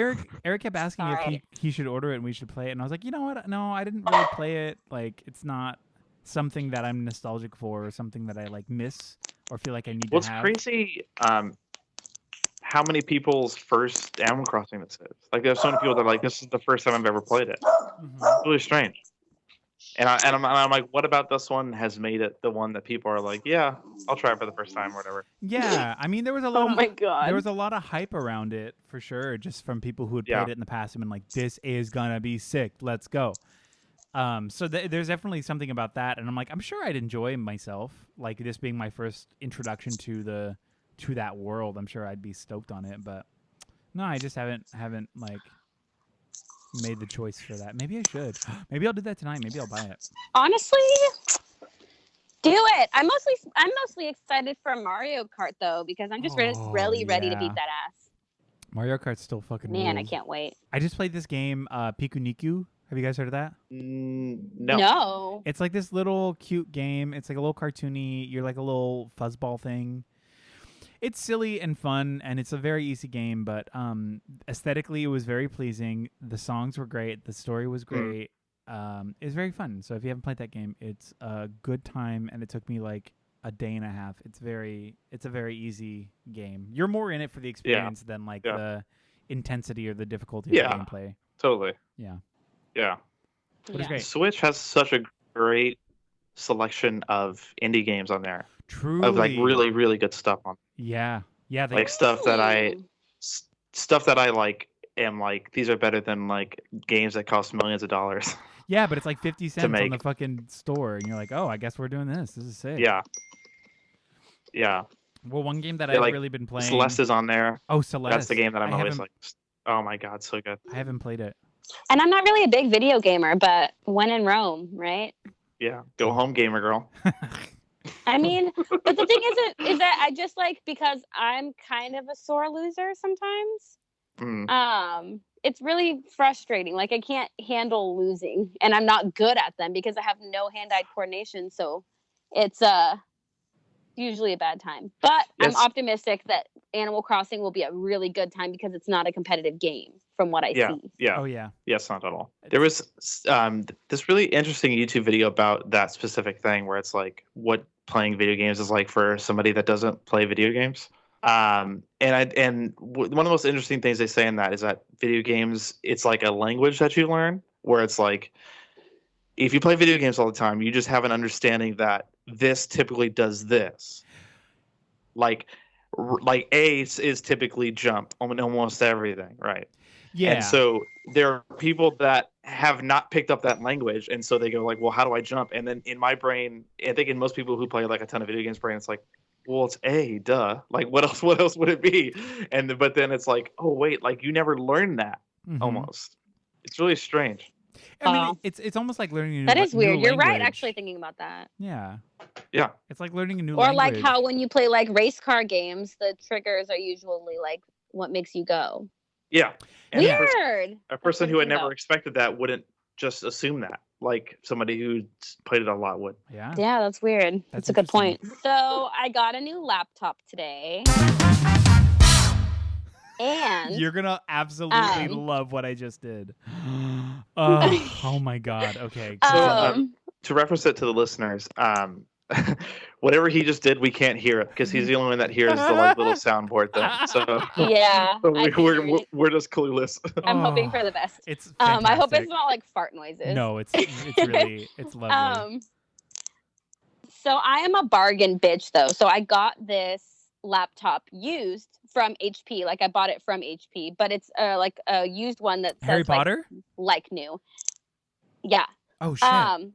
Eric kept asking if Sorry. he should order it and we should play it, and I was like, you know what? No, I didn't really play it. Like, it's not something that I'm nostalgic for, or something that I like miss or feel like I need What's to have. crazy? How many people's first Animal Crossing this is? Like, there's so many people that are like, this is the first time I've ever played it. Mhm. It's really strange. And I'm like, what about this one has made it the one that people are like, yeah, I'll try it for the first time or whatever. Yeah, I mean, there was a lot. Oh my god. There was a lot of hype around it for sure, just from people who had Yeah. played it in the past and been like, "This is gonna be sick. Let's go." So there's definitely something about that, and I'm like, I'm sure I'd enjoy myself, like this being my first introduction to that world. I'm sure I'd be stoked on it, but no, I just haven't like made the choice for that. Maybe I should. Maybe I'll do that tonight. Maybe I'll buy it. Honestly, do it. I'm mostly excited for Mario Kart though, because I'm just Oh, really ready to yeah. beat that ass. Mario Kart's still fucking Man, I rules. can't wait. I just played this game, Piku Niku. Have you guys heard of that? No. No. It's like this little cute game. It's like a little cartoony. You're like a little fuzzball thing. It's silly and fun, and it's a very easy game, but aesthetically it was very pleasing. The songs were great. The story was great. It was very fun. So if you haven't played that game, it's a good time, and it took me like a day and a half. It's a very easy game. You're more in it for the experience than like the intensity or the difficulty of the gameplay. Totally. Yeah. Yeah. But it's great. Switch has such a great selection of indie games on there. Truly. Of like really, really good stuff on. Yeah. Yeah. Like stuff that I like am like, these are better than like games that cost millions of dollars. Yeah, but it's like 50 cents on make. the fucking store, and you're like, oh, I guess we're doing this. This is sick. Yeah. Yeah. Well, one game that Yeah, I've like, really been playing. Celeste is on there. Oh, Celeste. That's the game that I'm I always haven't- like, oh my god, so good. I haven't played it. And I'm not really a big video gamer, but when in Rome, right? Yeah. Go home, gamer girl. I mean, but the thing is that I just like, because I'm kind of a sore loser sometimes. It's really frustrating. Like, I can't handle losing, and I'm not good at them because I have no hand-eye coordination. So it's usually a bad time. But Yes. I'm optimistic that Animal Crossing will be a really good time because it's not a competitive game from what I see. Yeah. Oh, yeah. Yes, not at all. There was this really interesting YouTube video about that specific thing where it's like what playing video games is like for somebody that doesn't play video games. One of the most interesting things they say in that is that video games, it's like a language that you learn, where it's like if you play video games all the time, you just have an understanding that this typically does this. Like A is typically jump on almost everything, right? Yeah. And so there are people that have not picked up that language, and so they go like, well, how do I jump? And then in my brain, I think in most people who play like a ton of video games brain, it's like, well, it's A, duh. Like, what else? What else would it be? But then it's like, oh wait, like you never learned that. Almost, it's really strange. I mean, it's almost like learning a new That is weird. new You're right, language. actually, thinking about that. Yeah. Yeah. It's like learning a new Or language. like how when you play like race car games, the triggers are usually like what makes you go. Yeah. And Weird. a person who had never expected that wouldn't just assume that, like somebody who played it a lot would. Yeah. Yeah, that's weird. That's a good point. interesting. So I got a new laptop today. And You're going to absolutely love what I just did. Oh my God. Okay. So, to reference it to the listeners, whatever he just did, we can't hear it because he's the only one that hears the like little soundboard thing. So yeah, we're just clueless. I'm hoping for the best. It's I hope it's not like fart noises. No, it's really it's lovely. So I am a bargain bitch though. So I got this laptop used from HP. Like I bought it from HP, but it's like a used one that says Harry Potter? Like new. Yeah. Oh shit.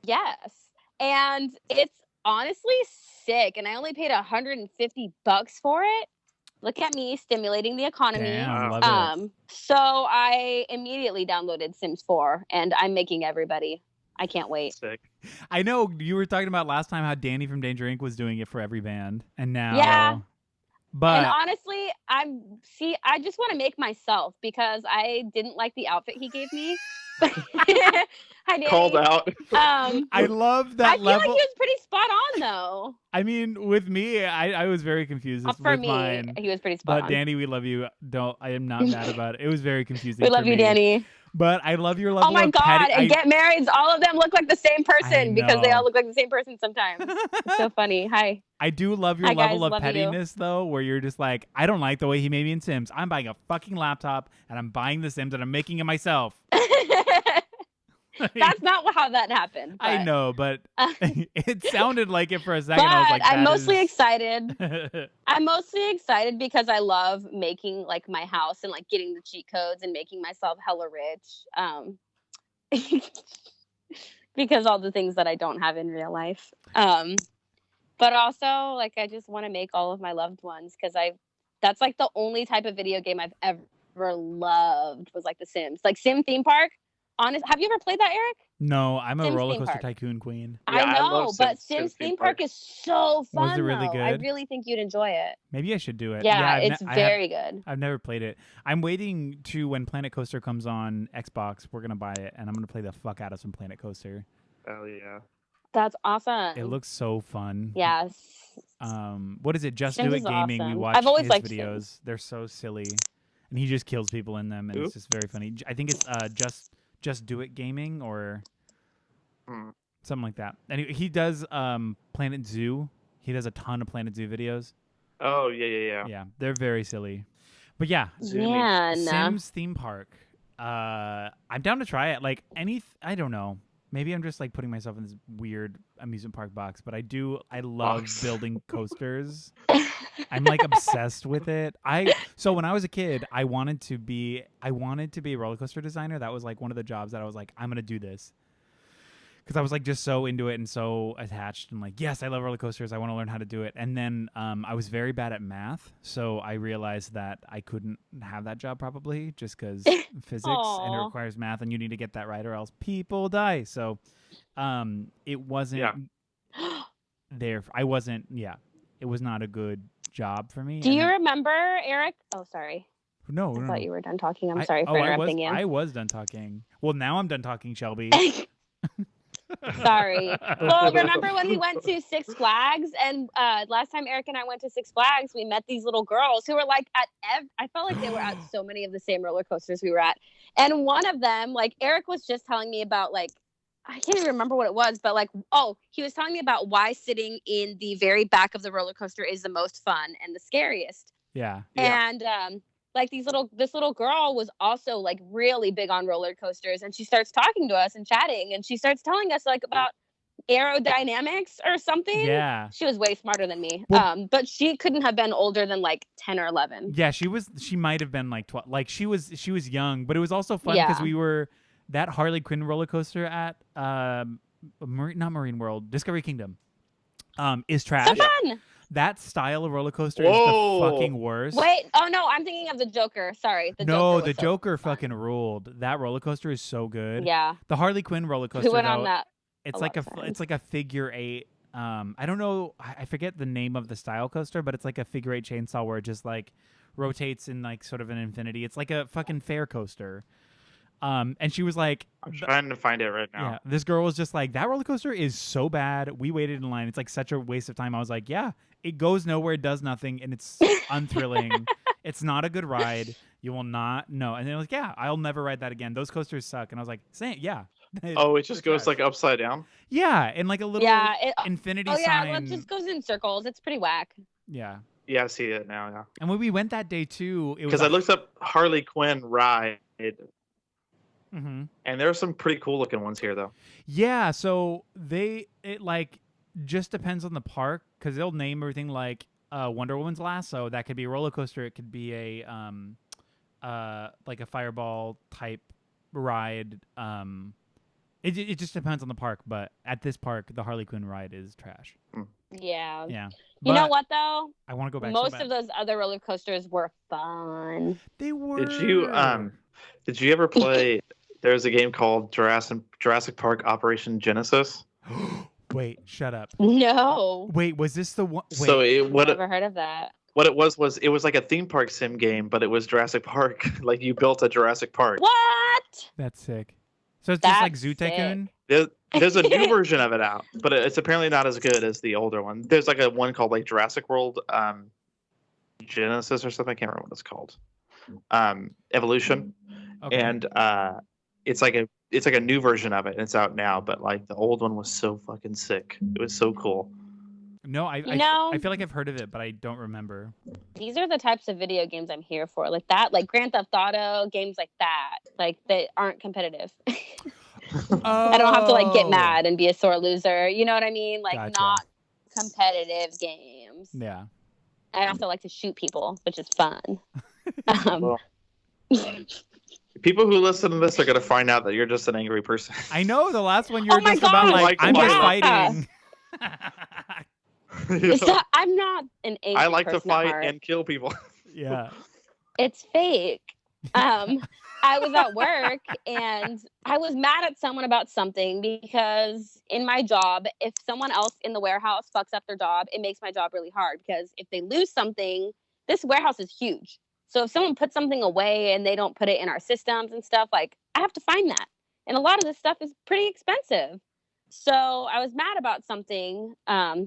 Yes. And it's honestly sick. And I only paid $150 for it. Look at me stimulating the economy. Damn, love it. So I immediately downloaded Sims 4 and I'm making everybody. I can't wait. Sick. I know you were talking about last time how Danny from Danger Inc. was doing it for every band. And now and honestly, I just want to make myself because I didn't like the outfit he gave me. Hi, Danny. Called out. I love that I feel level. like he was pretty spot on though. I mean, with me, I was very confused For with me, mine. he was pretty spot on. But Danny, we love you. I am not mad about it. It was very confusing. We love you, Danny. But I love your level of Oh my God. And get married. All of them look like the same I person because they know. all look like the same person sometimes. It's so funny. Hi. I do love your Hi, level guys, of love pettiness, though, where you're just like, I don't like the way he made me in Sims. I'm buying a fucking laptop, and I'm buying the Sims, and I'm making it myself. That's not how that happened. But, I know, but it sounded like it for a second. I was like, I'm mostly excited. I'm mostly excited because I love making like my house and like getting the cheat codes and making myself hella rich. Because all the things that I don't have in real life. But also like I just want to make all of my loved ones because that's like the only type of video game I've ever loved was like The Sims. Like Sim Theme Park. Have you ever played that, Eric? No, I'm a Sims roller Theme coaster Park. tycoon queen. Yeah, I know, but Sims Theme Park is so fun. Was it really though. good? I really think you'd enjoy it. Maybe I should do it. Yeah, it's very good. I've never played it. I'm waiting to when Planet Coaster comes on Xbox. We're gonna buy it, and I'm gonna play the fuck out of some Planet Coaster. Hell yeah. That's awesome. It looks so fun. Yes. What is it? Just Sims Do It is Gaming. awesome. We watch I've always his liked videos. Sims. They're so silly, and he just kills people in them, and it's just very funny. I think it's Just Do It Gaming or something like that. And he does Planet Zoo. He does a ton of Planet Zoo videos. Oh yeah. Yeah, they're very silly. But yeah, Sims Theme Park. I'm down to try it. Like I don't know. Maybe I'm just like putting myself in this weird amusement park box, but I love building coasters. I'm like obsessed with it. So when I was a kid, I wanted to be a roller coaster designer. That was like one of the jobs that I was like, I'm gonna do this. Because I was like just so into it and so attached and like, yes, I love roller coasters. I want to learn how to do it. And then I was very bad at math, so I realized that I couldn't have that job probably just because physics and it requires math and you need to get that right or else people die. So it wasn't there. I wasn't. Yeah, it was not a good job for me. Do you remember, Eric? Oh, sorry. No, I thought you were done talking. I'm sorry for interrupting you. I was done talking. Well, now I'm done talking, Shelby. Sorry. Well, remember when we went to Six Flags and last time Eric and I went to Six Flags, we met these little girls who were like I felt like they were at so many of the same roller coasters we were at. And one of them, like Eric was just telling me about like, I can't even remember what it was, but like, he was telling me about why sitting in the very back of the roller coaster is the most fun and the scariest. Yeah. And like this little girl was also like really big on roller coasters, and she starts talking to us and chatting, and she starts telling us like about aerodynamics or something. Yeah. She was way smarter than me. Well, but she couldn't have been older than like 10 or 11. Yeah, she might have been like 12. Like she was young, but it was also fun because we were that Harley Quinn roller coaster at not Marine World, Discovery Kingdom. Is trash. So fun. That style of roller coaster is Whoa. the fucking worst. Wait, oh no, I'm thinking of the Joker. Sorry, the Joker. Was the so Joker fun. fucking ruled. That roller coaster is so good. Yeah, The Harley Quinn roller we coaster went though, on that. it's a like lot a of it's times. like a figure eight. I don't know. I forget the name of the style coaster, but it's like a figure eight chainsaw where it just like rotates in like sort of an infinity. It's like a fucking fair coaster. And she was like, I'm trying to find it right now. yeah, this girl was just like, that roller coaster is so bad. We waited in line. It's like such a waste of time. I was like, yeah, it goes nowhere, it does nothing, and it's unthrilling. It's not a good ride. You will not know. And they're like, yeah, I'll never ride that again. Those coasters suck. And I was like, yeah. Oh, it just goes trash. like upside down. Yeah, and like a little infinity Oh yeah, sign. well, it just goes in circles. It's pretty whack. Yeah. Yeah, I see it now. Yeah, And when we went that day too, it was because I looked up Harley Quinn ride, Mm-hmm. and there are some pretty cool looking ones here though. Yeah, so it like just depends on the park because they'll name everything like Wonder Woman's lasso. That could be a roller coaster. It could be a like a fireball type ride. It just depends on the park. But at this park, the Harley Quinn ride is trash. Yeah. Yeah. You know But what though? I want to go back. Most so bad. of those other roller coasters were fun. They were. Did you ever play? There's a game called Jurassic Park Operation Genesis. Wait, shut up. No. Wait, was this the one? Wait. So Never heard of that. what it was it was like a theme park sim game, but it was Jurassic Park. Like you built a Jurassic Park. What? That's sick. So it's just like That's Zoo Tycoon. There's a new version of it out, but it's apparently not as good as the older one. There's like a one called like Jurassic World Genesis or something. I can't remember what it's called. Evolution, Okay. and it's like a new version of it, and it's out now. But like the old one was so fucking sick. It was so cool. No, I feel like I've heard of it, but I don't remember. These are the types of video games I'm here for. Like that, like Grand Theft Auto, games like that. Like that aren't competitive. I don't have to like get mad and be a sore loser. You know what I mean? Like Gotcha. not competitive games. Yeah. I also like to shoot people, which is fun. Well, people who listen to this are gonna find out that you're just an angry person. I know the last one you were Oh my just about God, like I'm yeah. just fighting. It's not, I'm not an angry I like to person at fight heart. and kill people. Yeah. It's fake. I was at work and I was mad at someone about something because in my job, if someone else in the warehouse fucks up their job, it makes my job really hard because if they lose something, this warehouse is huge. So if someone puts something away and they don't put it in our systems and stuff, like I have to find that. And a lot of this stuff is pretty expensive. So I was mad about something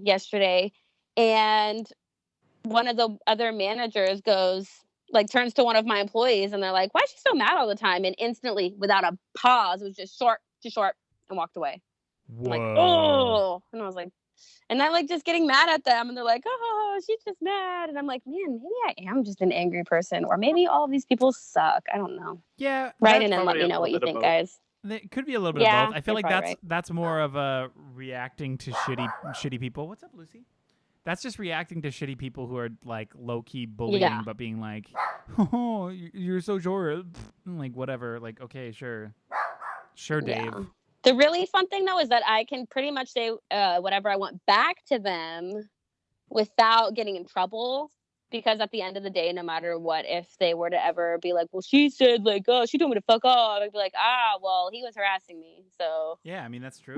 yesterday, and one of the other managers turns to one of my employees and they're like, why is she so mad all the time? And instantly, without a pause, it was just short, and walked away. I'm like, oh, and I was like, and I'm like just getting mad at them, and they're like, oh, she's just mad. And I'm like, man, maybe I am just an angry person, or maybe all of these people suck. I don't know. Yeah. Write in and let probably me a know what you little bit think, of both. guys. It could be a little bit Yeah, of both. I feel you're like probably that's more of a reacting to shitty people. What's up, Lucy? That's just reacting to shitty people who are like low key bullying, but being like, "Oh, you're so short," like whatever. Like, okay, sure, Dave. Yeah. The really fun thing though is that I can pretty much say whatever I want back to them without getting in trouble. Because at the end of the day, no matter what, if they were to ever be like, well, she said like, oh, she told me to fuck off, I'd be like, well, he was harassing me, so Yeah, I mean that's true.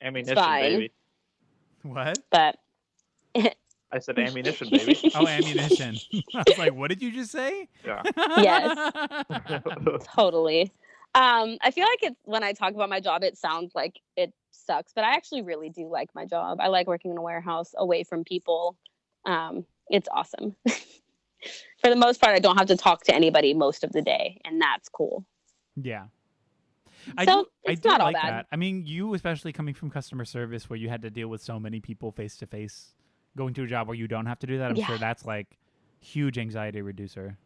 Ammunition, fine. baby. What? but I said ammunition, baby. Oh, ammunition. I was like, what did you just say? Yeah. Yes. Totally. I feel like when I talk about my job, it sounds like it sucks, but I actually really do like my job. I like working in a warehouse away from people. It's awesome. For the most part, I don't have to talk to anybody most of the day, and that's cool. Yeah. It's I do not all like bad. that. I mean, you especially coming from customer service where you had to deal with so many people face to face, going to a job where you don't have to do that. I'm sure that's like huge anxiety reducer.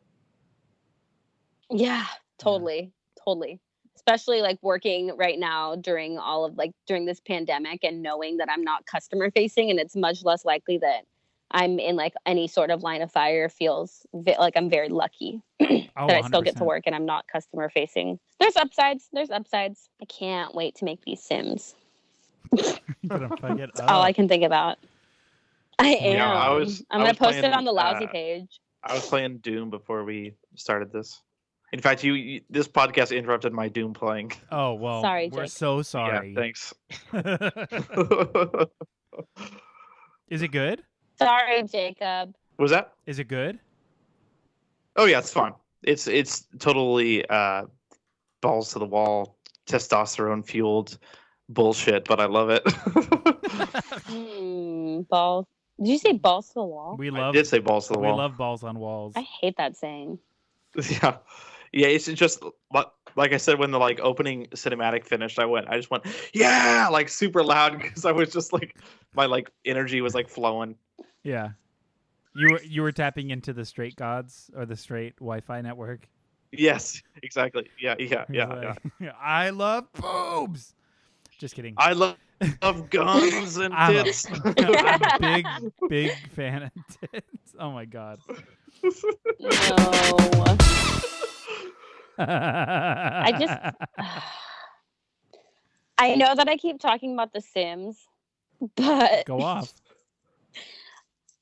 Yeah, totally. Especially like working right now during this pandemic and knowing that I'm not customer facing, and it's much less likely that I'm in like any sort of line of fire feels like I'm very lucky that I still get to 100%. work and I'm not customer facing. There's upsides. I can't wait to make these Sims. Gonna fuck it That's all I up. can think about. I am. Yeah, I'm gonna was post it playing, on the Lousy page. I was playing Doom before we started this. In fact, this podcast interrupted my Doom playing. Oh well, Sorry, we're Jake. so sorry. Yeah, thanks. Is it good? Sorry, Jacob. Was that? Is it good? Oh yeah, it's fun. It's totally balls to the wall, testosterone fueled bullshit, but I love it. Balls. Did you say balls to the wall? I did say balls to the wall. We love balls on walls. I hate that saying. Yeah, yeah. It's just like I said when the opening cinematic finished. I just went yeah, like super loud because I was just like my energy was flowing. Yeah. You were tapping into the straight gods or the straight Wi-Fi network. Yes, exactly. Yeah. I love boobs. Just kidding. I love guns and tits. I'm a big fan of tits. Oh my god. No. I know that I keep talking about The Sims, but Go off.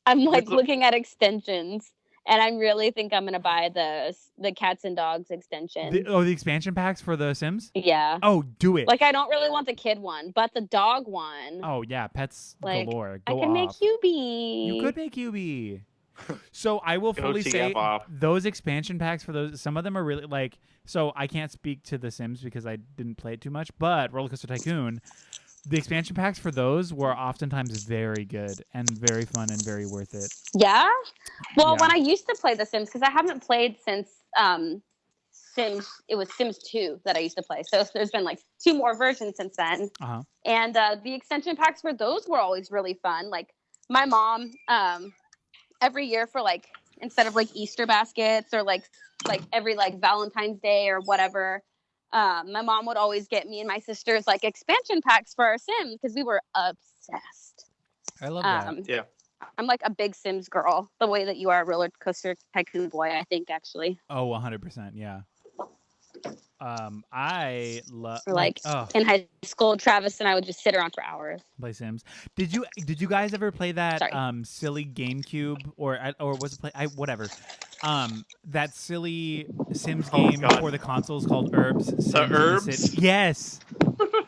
I'm looking at extensions, and I really think I'm gonna buy the cats and dogs extension. The expansion packs for The Sims? Yeah. Oh, do it. I don't really want the kid one, but the dog one. Oh yeah, pets galore. Go I can make off. Hubie. You could make Hubie. So I will fully say those expansion packs for those, some of them are really so I can't speak to The Sims because I didn't play it too much, but Roller Coaster Tycoon, the expansion packs for those were oftentimes very good and very fun and very worth it. Yeah? Well, Yeah. when I used to play The Sims, because I haven't played since it was Sims 2 that I used to play. So there's been 2 more versions since then. Uh-huh. And the extension packs for those were always really fun. My mom, every year for instead of Easter baskets or every Valentine's Day or whatever, my mom would always get me and my sisters expansion packs for our Sims because we were obsessed. I love that. Yeah. I'm a big Sims girl, the way that you are a Roller Coaster Tycoon boy, I think, actually. Oh, 100%, yeah. I love in high school, Travis and I would just sit around for hours. Play Sims. Did you guys ever play that silly GameCube or was it whatever? That silly Sims game for the consoles called Herbs. The Herbs? Yes.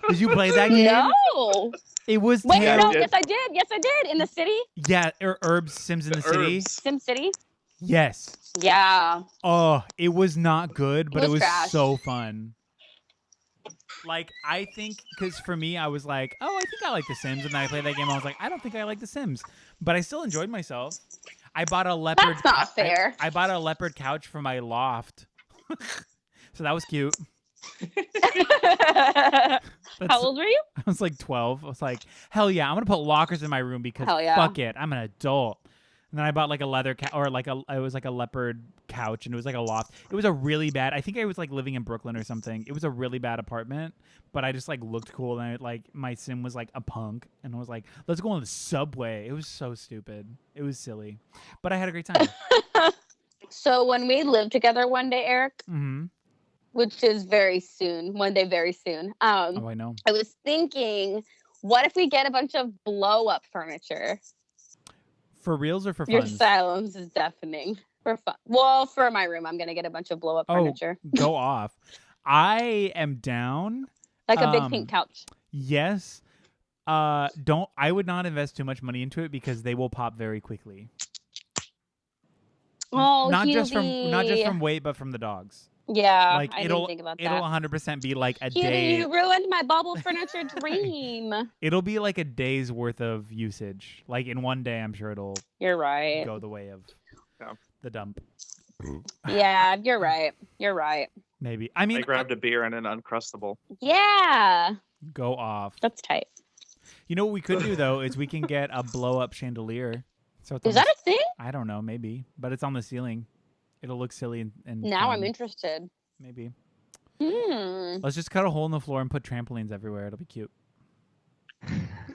Did you play that game? No. It was Wait, terrible. no, yes I did. In the city? Yeah, Herbs Sims in the City. Sim City? Yes. Yeah. Oh, it was not good, but it was trash. so fun. I think, because for me, I was I think I like The Sims, and then I played that game, I was I don't think I like The Sims, but I still enjoyed myself. I bought a leopard. That's not fair. I bought a leopard couch for my loft, so that was cute. How old were you? I was 12. I was hell yeah, I'm gonna put lockers in my room because fuck it, I'm an adult. And then I bought a leather it was a leopard couch, and it was a loft. It was a really bad. I think I was living in Brooklyn or something. It was a really bad apartment, but I just looked cool, and my sim was a punk, and I was let's go on the subway. It was so stupid. It was silly, but I had a great time. So when we live together one day, Eric, Mm-hmm. which is very soon, one day very soon. Oh, I know. I was thinking, what if we get a bunch of blow up furniture? For reals or for fun? Your silence is deafening. For fun. Well, for my room, I'm gonna get a bunch of blow up furniture. Go off. I am down. A big pink couch. Yes. I would not invest too much money into it because they will pop very quickly. Oh, not just from weight, but from the dogs. Yeah, I didn't think about that. It'll 100% be a Huey, day. you ruined my bubble furniture dream. It'll be a day's worth of usage. In one day, I'm sure it'll. You're right. Go the way of the dump. Yeah, you're right. You're right. Maybe. I mean, I grabbed a beer and an Uncrustable. Yeah. Go off. That's tight. You know what we could do though is we can get a blow up chandelier. So is that a thing? I don't know, maybe, but it's on the ceiling. It'll look silly and now fun. I'm interested. Maybe. Hmm. Let's just cut a hole in the floor and put trampolines everywhere. It'll be cute.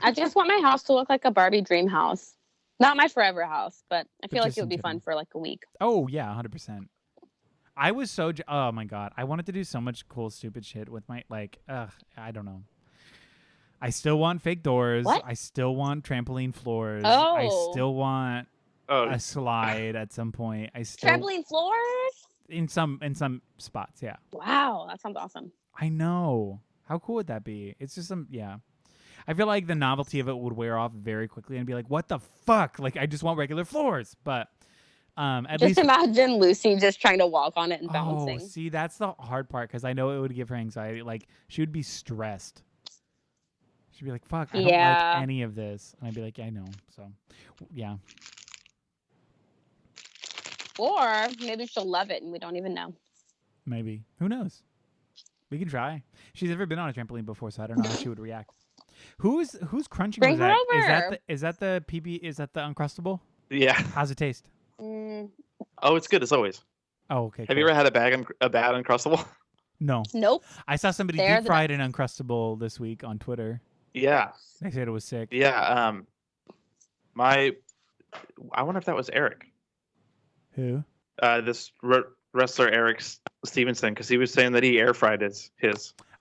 I just want my house to look like a Barbie dream house. Not my forever house, but I feel it would be fun for a week. Oh yeah, 100%. I was so oh my god, I wanted to do so much cool stupid shit with my I don't know. I still want fake doors. What? I still want trampoline floors. Oh. I still want Oh, a slide at some point. I still Trampoline floors? in some spots, yeah. Wow, that sounds awesome. I know. How cool would that be? It's just I feel like the novelty of it would wear off very quickly and be like, what the fuck? Like I just want regular floors. But at Just least imagine Lucy just trying to walk on it and Oh, bouncing. see, that's the hard part because I know it would give her anxiety. Like she would be stressed. She'd be like, fuck, I don't Yeah. like any of this. And I'd be like, yeah, I know. So yeah. Or maybe she'll love it and we don't even know. Maybe. Who knows? We can try. She's never been on a trampoline before, so I don't know how she would react. Who's crunching? Bring was her that? over. Is that the PB? Is that the Uncrustable? yeah. How's it taste? Oh, it's good as always. Oh, okay. Have you ever had a bad Uncrustable? No. Nope. I saw somebody They're deep fried an Uncrustable this week on Twitter. Yeah. They said it was sick. Yeah. I wonder if that was Eric. Who? This wrestler Eric Stevenson, because he was saying that he air fried his.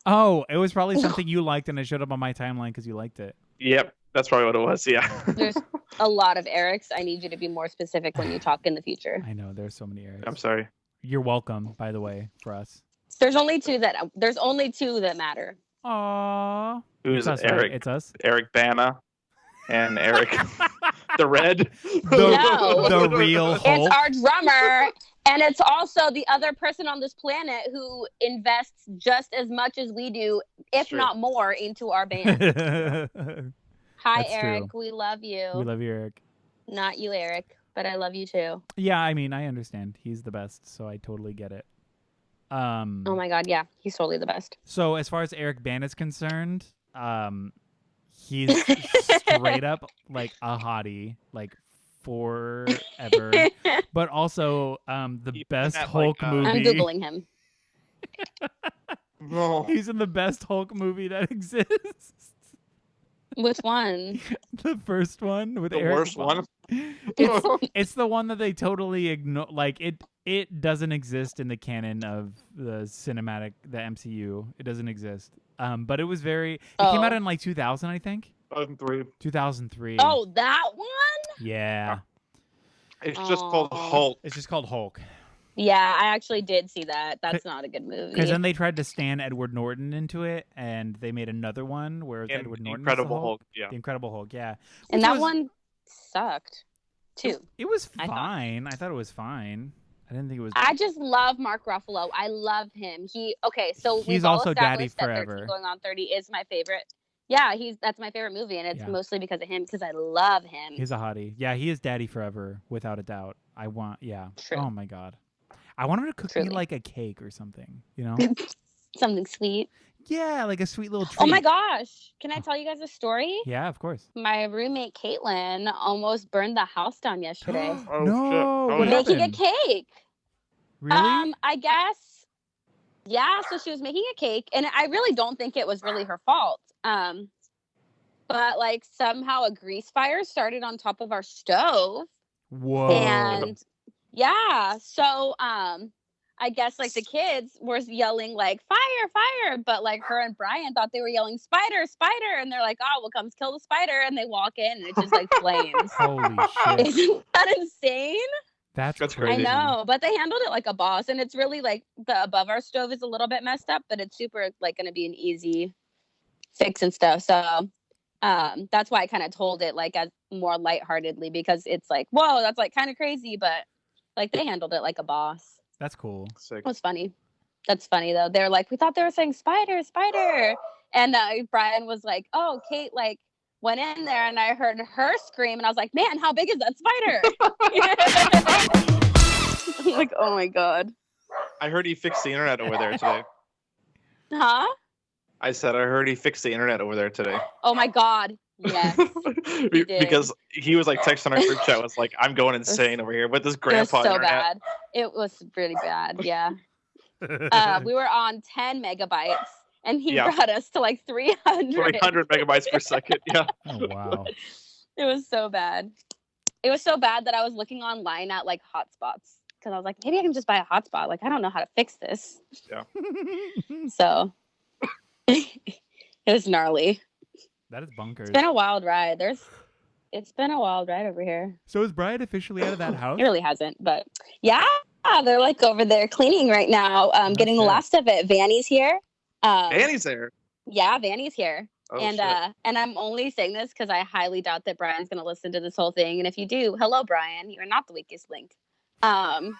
Oh, it was probably something you liked, and it showed up on my timeline because you liked it. Yep, that's probably what it was. Yeah. There's a lot of Erics. I need you to be more specific when you talk in the future. I know there's so many areas. I'm sorry. You're welcome, by the way, for us. There's only two that matter. Aww. Who's It's us, Eric? right? It's us. Eric Bana and Eric the Red. No. The real Hulk. It's our drummer, and it's also the other person on this planet who invests just as much as we do, if True. not more, into our band. Hi, That's Eric. true. We love you. We love you, Eric. Not you, Eric, but I love you too. Yeah, I mean, I understand. He's the best, so I totally get it. Oh my God, yeah, he's totally the best. So as far as Eric Ban is concerned, he's straight up like a hottie, like forever. But also the He's best in that, Hulk like, movie. I'm Googling him. No. He's in the best Hulk movie that exists. Which one? The first one with The Eric worst Ban. one. It's the one that they totally ignore. Like it doesn't exist in the canon of the MCU. It doesn't exist. But it was it came out in like 2000, I think. 2003. 2003. Oh, that one? Yeah. It's just called Hulk. It's just called Hulk. Yeah, I actually did see that. That's not a good movie. Because then they tried to stand Edward Norton into it, and they made another one where it's Edward Norton. Incredible as the Hulk. Yeah. The Incredible Hulk, yeah. And Which that was- one sucked, too. It was I thought. fine. I thought it was fine. I didn't think it was. I just love Mark Ruffalo. I love him. So He's we've all also Daddy established that Forever. 13 Going on 30 is my favorite. Yeah, that's my favorite movie, and it's Yeah. mostly because of him, because I love him. He's a hottie. Yeah, he is Daddy Forever, without a doubt. True. Oh my God. I want him to cook me Truly. like a cake or something, you know? Something sweet. Yeah, like a sweet little treat. Oh my gosh. Can I tell you guys a story? Yeah, of course. My roommate Caitlin almost burned the house down yesterday. Oh, no, shit. Oh, what yeah. Making a happened? cake. Really? I guess. Yeah, so she was making a cake, and I really don't think it was really her fault. But like somehow a grease fire started on top of our stove. Whoa. And yeah, so I guess like the kids were yelling like fire, fire, but like her and Brian thought they were yelling spider, spider, and they're like, oh, well, come kill the spider, and they walk in and it's just like flames. Holy shit. Isn't that insane? That's That's crazy. I crazy. know, but they handled it like a boss, and it's really like the above our stove is a little bit messed up, but it's super like going to be an easy fix and stuff. So that's why I kind of told it like as more lightheartedly, because it's like, whoa, that's like kind of crazy, but like they handled it like a boss. That's cool. Sick. It was funny. That's funny though. They're like, we thought they were saying spider, spider, and Brian was like, oh, Kate like went in there, and I heard her scream, and I was like, man, how big is that spider? I'm like, oh my God. I heard he fixed the internet over there today. Huh? I said I heard he fixed the internet over there today. Oh my God. Yes. did. Because he was like texting our group chat, was like, I'm going insane over here with this It was grandpa so internet. bad. It was really bad. Yeah. We were on 10 megabytes, and he Yeah. brought us to like 300. 300 megabytes per second. Yeah. Oh, wow. It was so bad. It was so bad that I was looking online at like hotspots, because I was like, maybe I can just buy a hotspot. Like, I don't know how to fix this. So it was gnarly. That is bonkers. It's been a wild ride. It's been a wild ride over here. So is Brian officially out of that house? It really hasn't, but yeah, they're like over there cleaning right now, getting the last of it. Vanny's here. Vanny's there. Yeah, Vanny's here. Oh, and shit. And I'm only saying this because I highly doubt that Brian's gonna listen to this whole thing. And if you do, hello, Brian, you're not the weakest link. But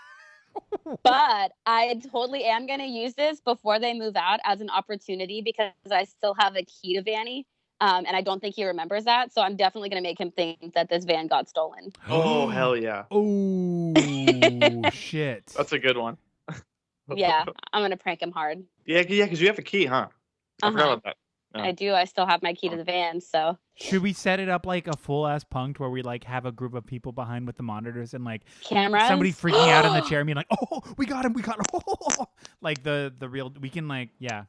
I totally am gonna use this before they move out as an opportunity because I still have a key to Vanny. And I don't think he remembers that. So I'm definitely going to make him think that this van got stolen. Oh, hell yeah. Oh, shit. That's a good one. Yeah, I'm going to prank him hard. Yeah, because you have a key, huh? I forgot about that. Yeah. I do. I still have my key to the van, so. Should we set it up like a full-ass punked where we like have a group of people behind with the monitors and like cameras? Somebody freaking out in the chair and being like, oh, we got him. Oh. Like the real, we can like, yeah.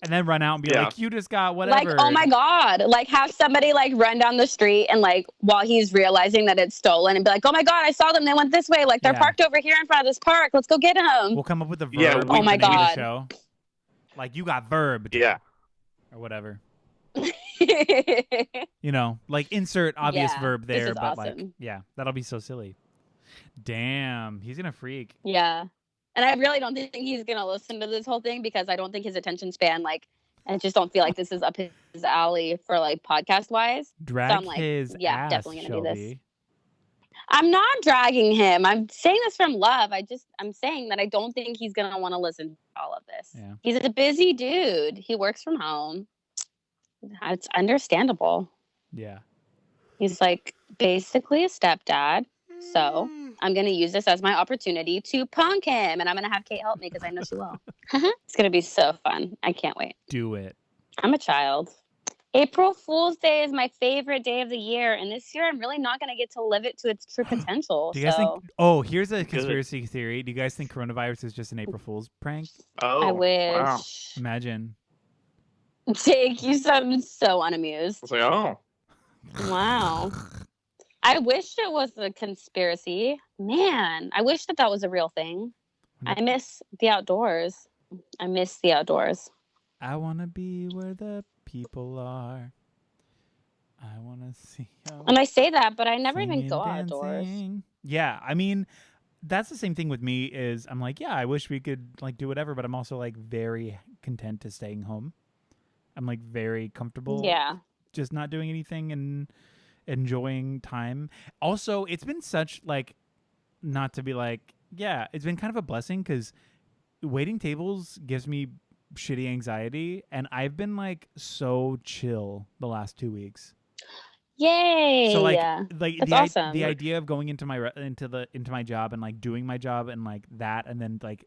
And then run out and be like, you just got whatever. Like, oh my God. Like have somebody like run down the street and like while he's realizing that it's stolen and be like, oh my God, I saw them. They went this way. Like they're parked over here in front of this park. Let's go get them. We'll come up with a verb. Yeah, oh my God. Show. Like you got verbed. Yeah. Or whatever. You know, like insert obvious verb there. But awesome. Like, yeah, that'll be so silly. Damn. He's going to freak. Yeah. And I really don't think he's going to listen to this whole thing because I don't think his attention span, like, I just don't feel like this is up his alley for, like, podcast-wise. Drag so I'm like, his ass, definitely going to do this. Shelby. I'm not dragging him. I'm saying this from love. I'm saying that I don't think he's going to want to listen to all of this. Yeah. He's a busy dude. He works from home. It's understandable. Yeah. He's, like, basically a stepdad. So I'm going to use this as my opportunity to punk him. And I'm going to have Kate help me because I know she will. It's going to be so fun. I can't wait. Do it. I'm a child. April Fool's Day is my favorite day of the year. And this year, I'm really not going to get to live it to its true potential. Do you guys think... Oh, here's a conspiracy theory. Do you guys think coronavirus is just an April Fool's prank? Oh, I wish. Wow. Imagine. Jake, you sound so unamused. I was like, oh. Wow. I wish it was a conspiracy. Man, I wish that was a real thing. I miss the outdoors. I want to be where the people are. I want to see how... And I say that, but I never even go outdoors. Yeah, I mean, that's the same thing with me is I'm like, yeah, I wish we could like do whatever, but I'm also like very content to staying home. I'm like very comfortable. Yeah. Just not doing anything and enjoying time. Also, it's been such like, not to be like, yeah, it's been kind of a blessing because waiting tables gives me shitty anxiety, and I've been like so chill the last 2 weeks. Yay! So like that's awesome. The idea of going into my job and like doing my job and like that, and then like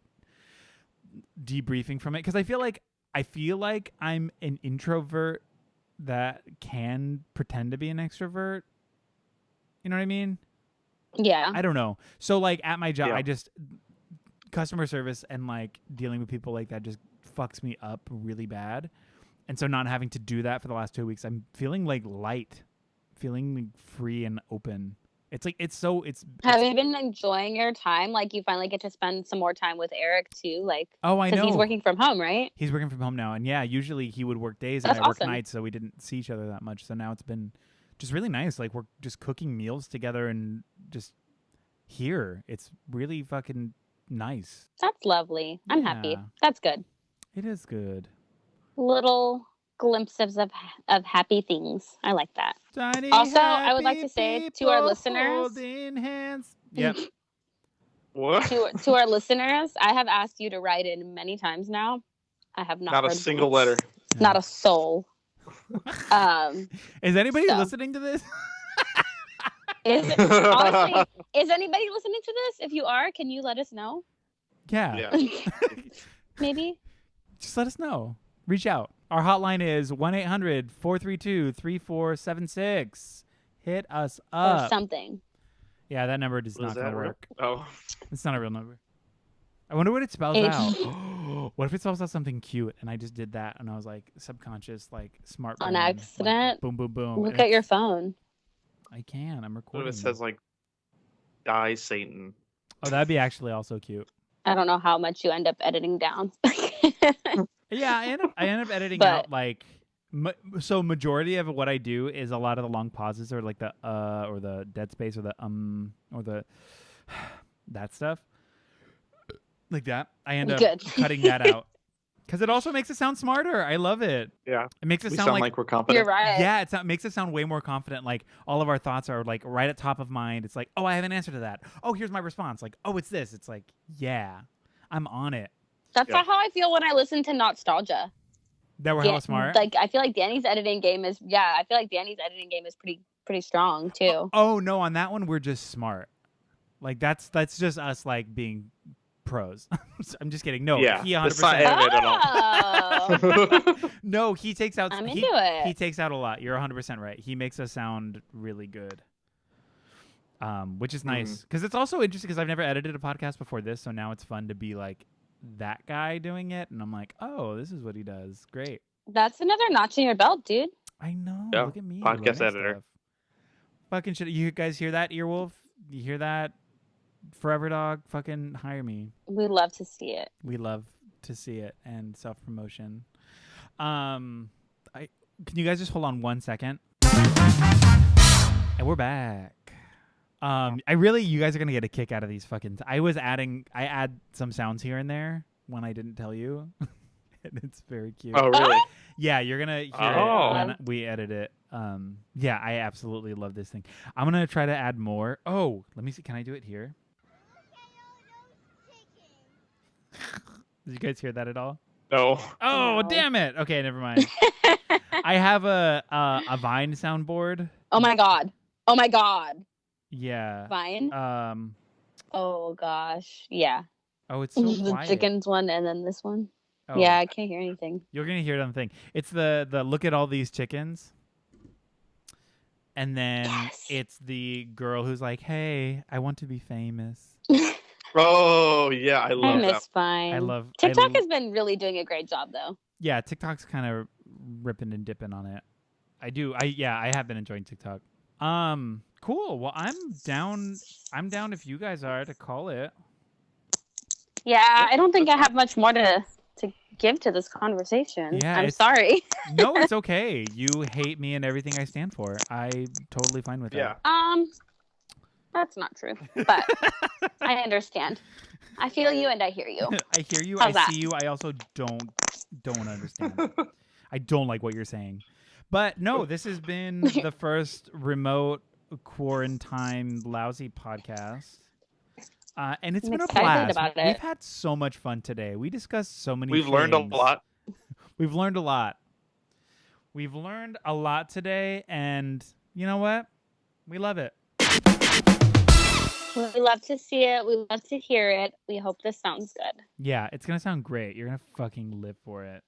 debriefing from it, because I feel like I'm an introvert that can pretend to be an extrovert. You know what I mean? Yeah. I don't know. So like at my job, I just customer service and like dealing with people like that just fucks me up really bad. And so not having to do that for the last 2 weeks, I'm feeling like light, feeling like free and open. It's like Have you been enjoying your time? Like you finally get to spend some more time with Eric too. Like I know because he's working from home, right? He's working from home now, and yeah, usually he would work days and I work nights, so we didn't see each other that much. So now it's been just really nice. Like we're just cooking meals together and just here. It's really fucking nice. That's lovely. I'm happy. That's good. It is good. Little glimpses of happy things. I like that. Tiny also, I would like to say to our listeners, holding hands. Yep. What? To our listeners, I have asked you to write in many times now. I have not a single letter. Not a soul. Is anybody listening to this? Honestly, is anybody listening to this? If you are, can you let us know? Yeah. Maybe. Just let us know. Reach out. Our hotline is 1-800-432-3476. Hit us up. Or something. Yeah, that number does not going to work. Oh. It's not a real number. I wonder what it spells out. What if it spells out something cute and I just did that and I was like subconscious, like smart brain, on accident? Like, boom, boom, boom. Look at your phone. I can. I'm recording. What if it says like, die Satan? Oh, that'd be actually also cute. I don't know how much you end up editing down. Yeah, I end up editing out like So majority of what I do is a lot of the long pauses or like the or the dead space or the or the that stuff like that. I end up cutting that out because it also makes it sound smarter. I love it. Yeah, it makes it we sound like we're confident. You're right. Yeah, it makes it sound way more confident. Like all of our thoughts are like right at top of mind. It's like, oh, I have an answer to that. Oh, here's my response. Like, oh, it's this. It's like, yeah, I'm on it. That's how I feel when I listen to Nostalgia. That we're hella smart. Like I feel like Danny's editing game is pretty strong too. Oh no, on that one we're just smart. Like that's just us like being pros. I'm just kidding. No, yeah, he 100%. It's not edited at all. No, he takes out. I'm into it. He takes out a lot. You're 100% right. He makes us sound really good. Which is nice because it's also interesting because I've never edited a podcast before this, so now it's fun to be like that guy doing it, and I'm like, oh, this is what he does. Great. That's another notch in your belt, dude. I know. Yeah. Look at me. Podcast editor. Stuff. Fucking shit. You guys hear that, Earwolf? You hear that? Forever Dog, fucking hire me. We love to see it. We love to see it and self-promotion. Can you guys just hold on 1 second? And we're back. You guys are gonna get a kick out of these fucking. I add some sounds here and there when I didn't tell you, and it's very cute. Oh, really? Yeah, you're gonna hear it when we edit it. Yeah, I absolutely love this thing. I'm gonna try to add more. Oh, let me see. Can I do it here? Did you guys hear that at all? No. Oh, damn it. Okay, never mind. I have a Vine soundboard. Oh my god. Yeah. Vine. Oh gosh. Yeah. Oh, it's so the quiet. chickens one and then this one. Oh. Yeah, I can't hear anything. You're gonna hear it on the thing. It's the look at all these chickens. And then it's the girl who's like, "Hey, I want to be famous." Oh yeah, I love that. Vine. TikTok has been really doing a great job though. Yeah, TikTok's kind of ripping and dipping on it. I have been enjoying TikTok. Cool. Well, I'm down if you guys are to call it. Yeah, I don't think I have much more to give to this conversation. Yeah, I'm sorry. No, it's okay. You hate me and everything I stand for. I'm totally fine with that. That's not true, but I understand. I feel you and I hear you. I hear you. How's I that? see you. I also don't understand. I don't like what you're saying. But no, this has been the first remote quarantine lousy podcast. And it's been a blast. We've had so much fun today. We discussed so many things. We've learned a lot. We've learned a lot. We've learned a lot today, and you know what? We love it. We love to see it. We love to hear it. We hope this sounds good. Yeah, it's going to sound great. You're going to fucking live for it.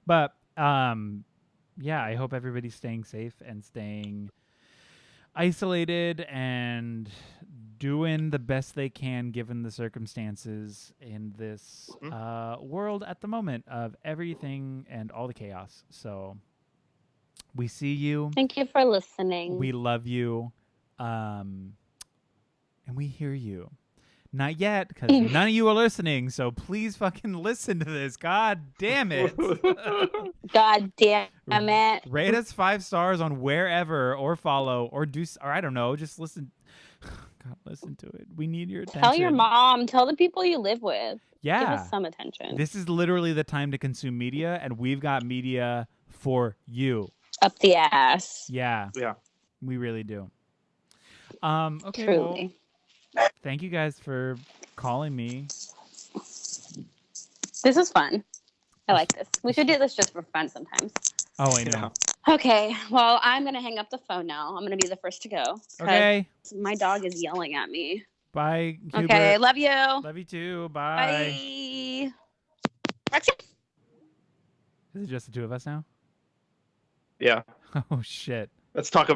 But, yeah, I hope everybody's staying safe and staying isolated and doing the best they can given the circumstances in this world at the moment of everything and all the chaos. So we see you. Thank you for listening. We love you. And we hear you. Not yet, because none of you are listening, so please fucking listen to this. God damn it. God damn it. Rate us 5 stars on wherever, or follow, or I don't know, just listen. God, listen to it. We need your attention. Tell your mom. Tell the people you live with. Yeah. Give us some attention. This is literally the time to consume media, and we've got media for you. Up the ass. Yeah. Yeah. We really do. Okay, Truly. well, thank you guys for calling me. This is fun. I like this. We should do this just for fun sometimes. Oh, I know. Okay. Well, I'm going to hang up the phone now. I'm going to be the first to go. Okay. My dog is yelling at me. Bye, Hubert. Okay. Love you. Love you too. Bye. Bye. Is it just the two of us now? Yeah. Oh, shit. Let's talk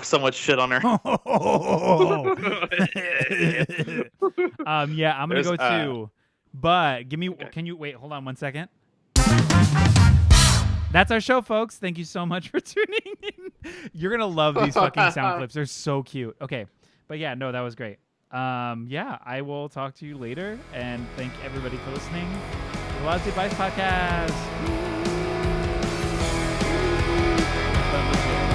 so much shit on her. Yeah, I'm gonna go too. But can you wait, hold on 1 second. That's our show, folks. Thank you so much for tuning in. You're gonna love these fucking sound clips. They're so cute. Okay. But yeah, no, that was great. Yeah, I will talk to you later, and thank everybody for listening to the Lousy Advice podcast. episode.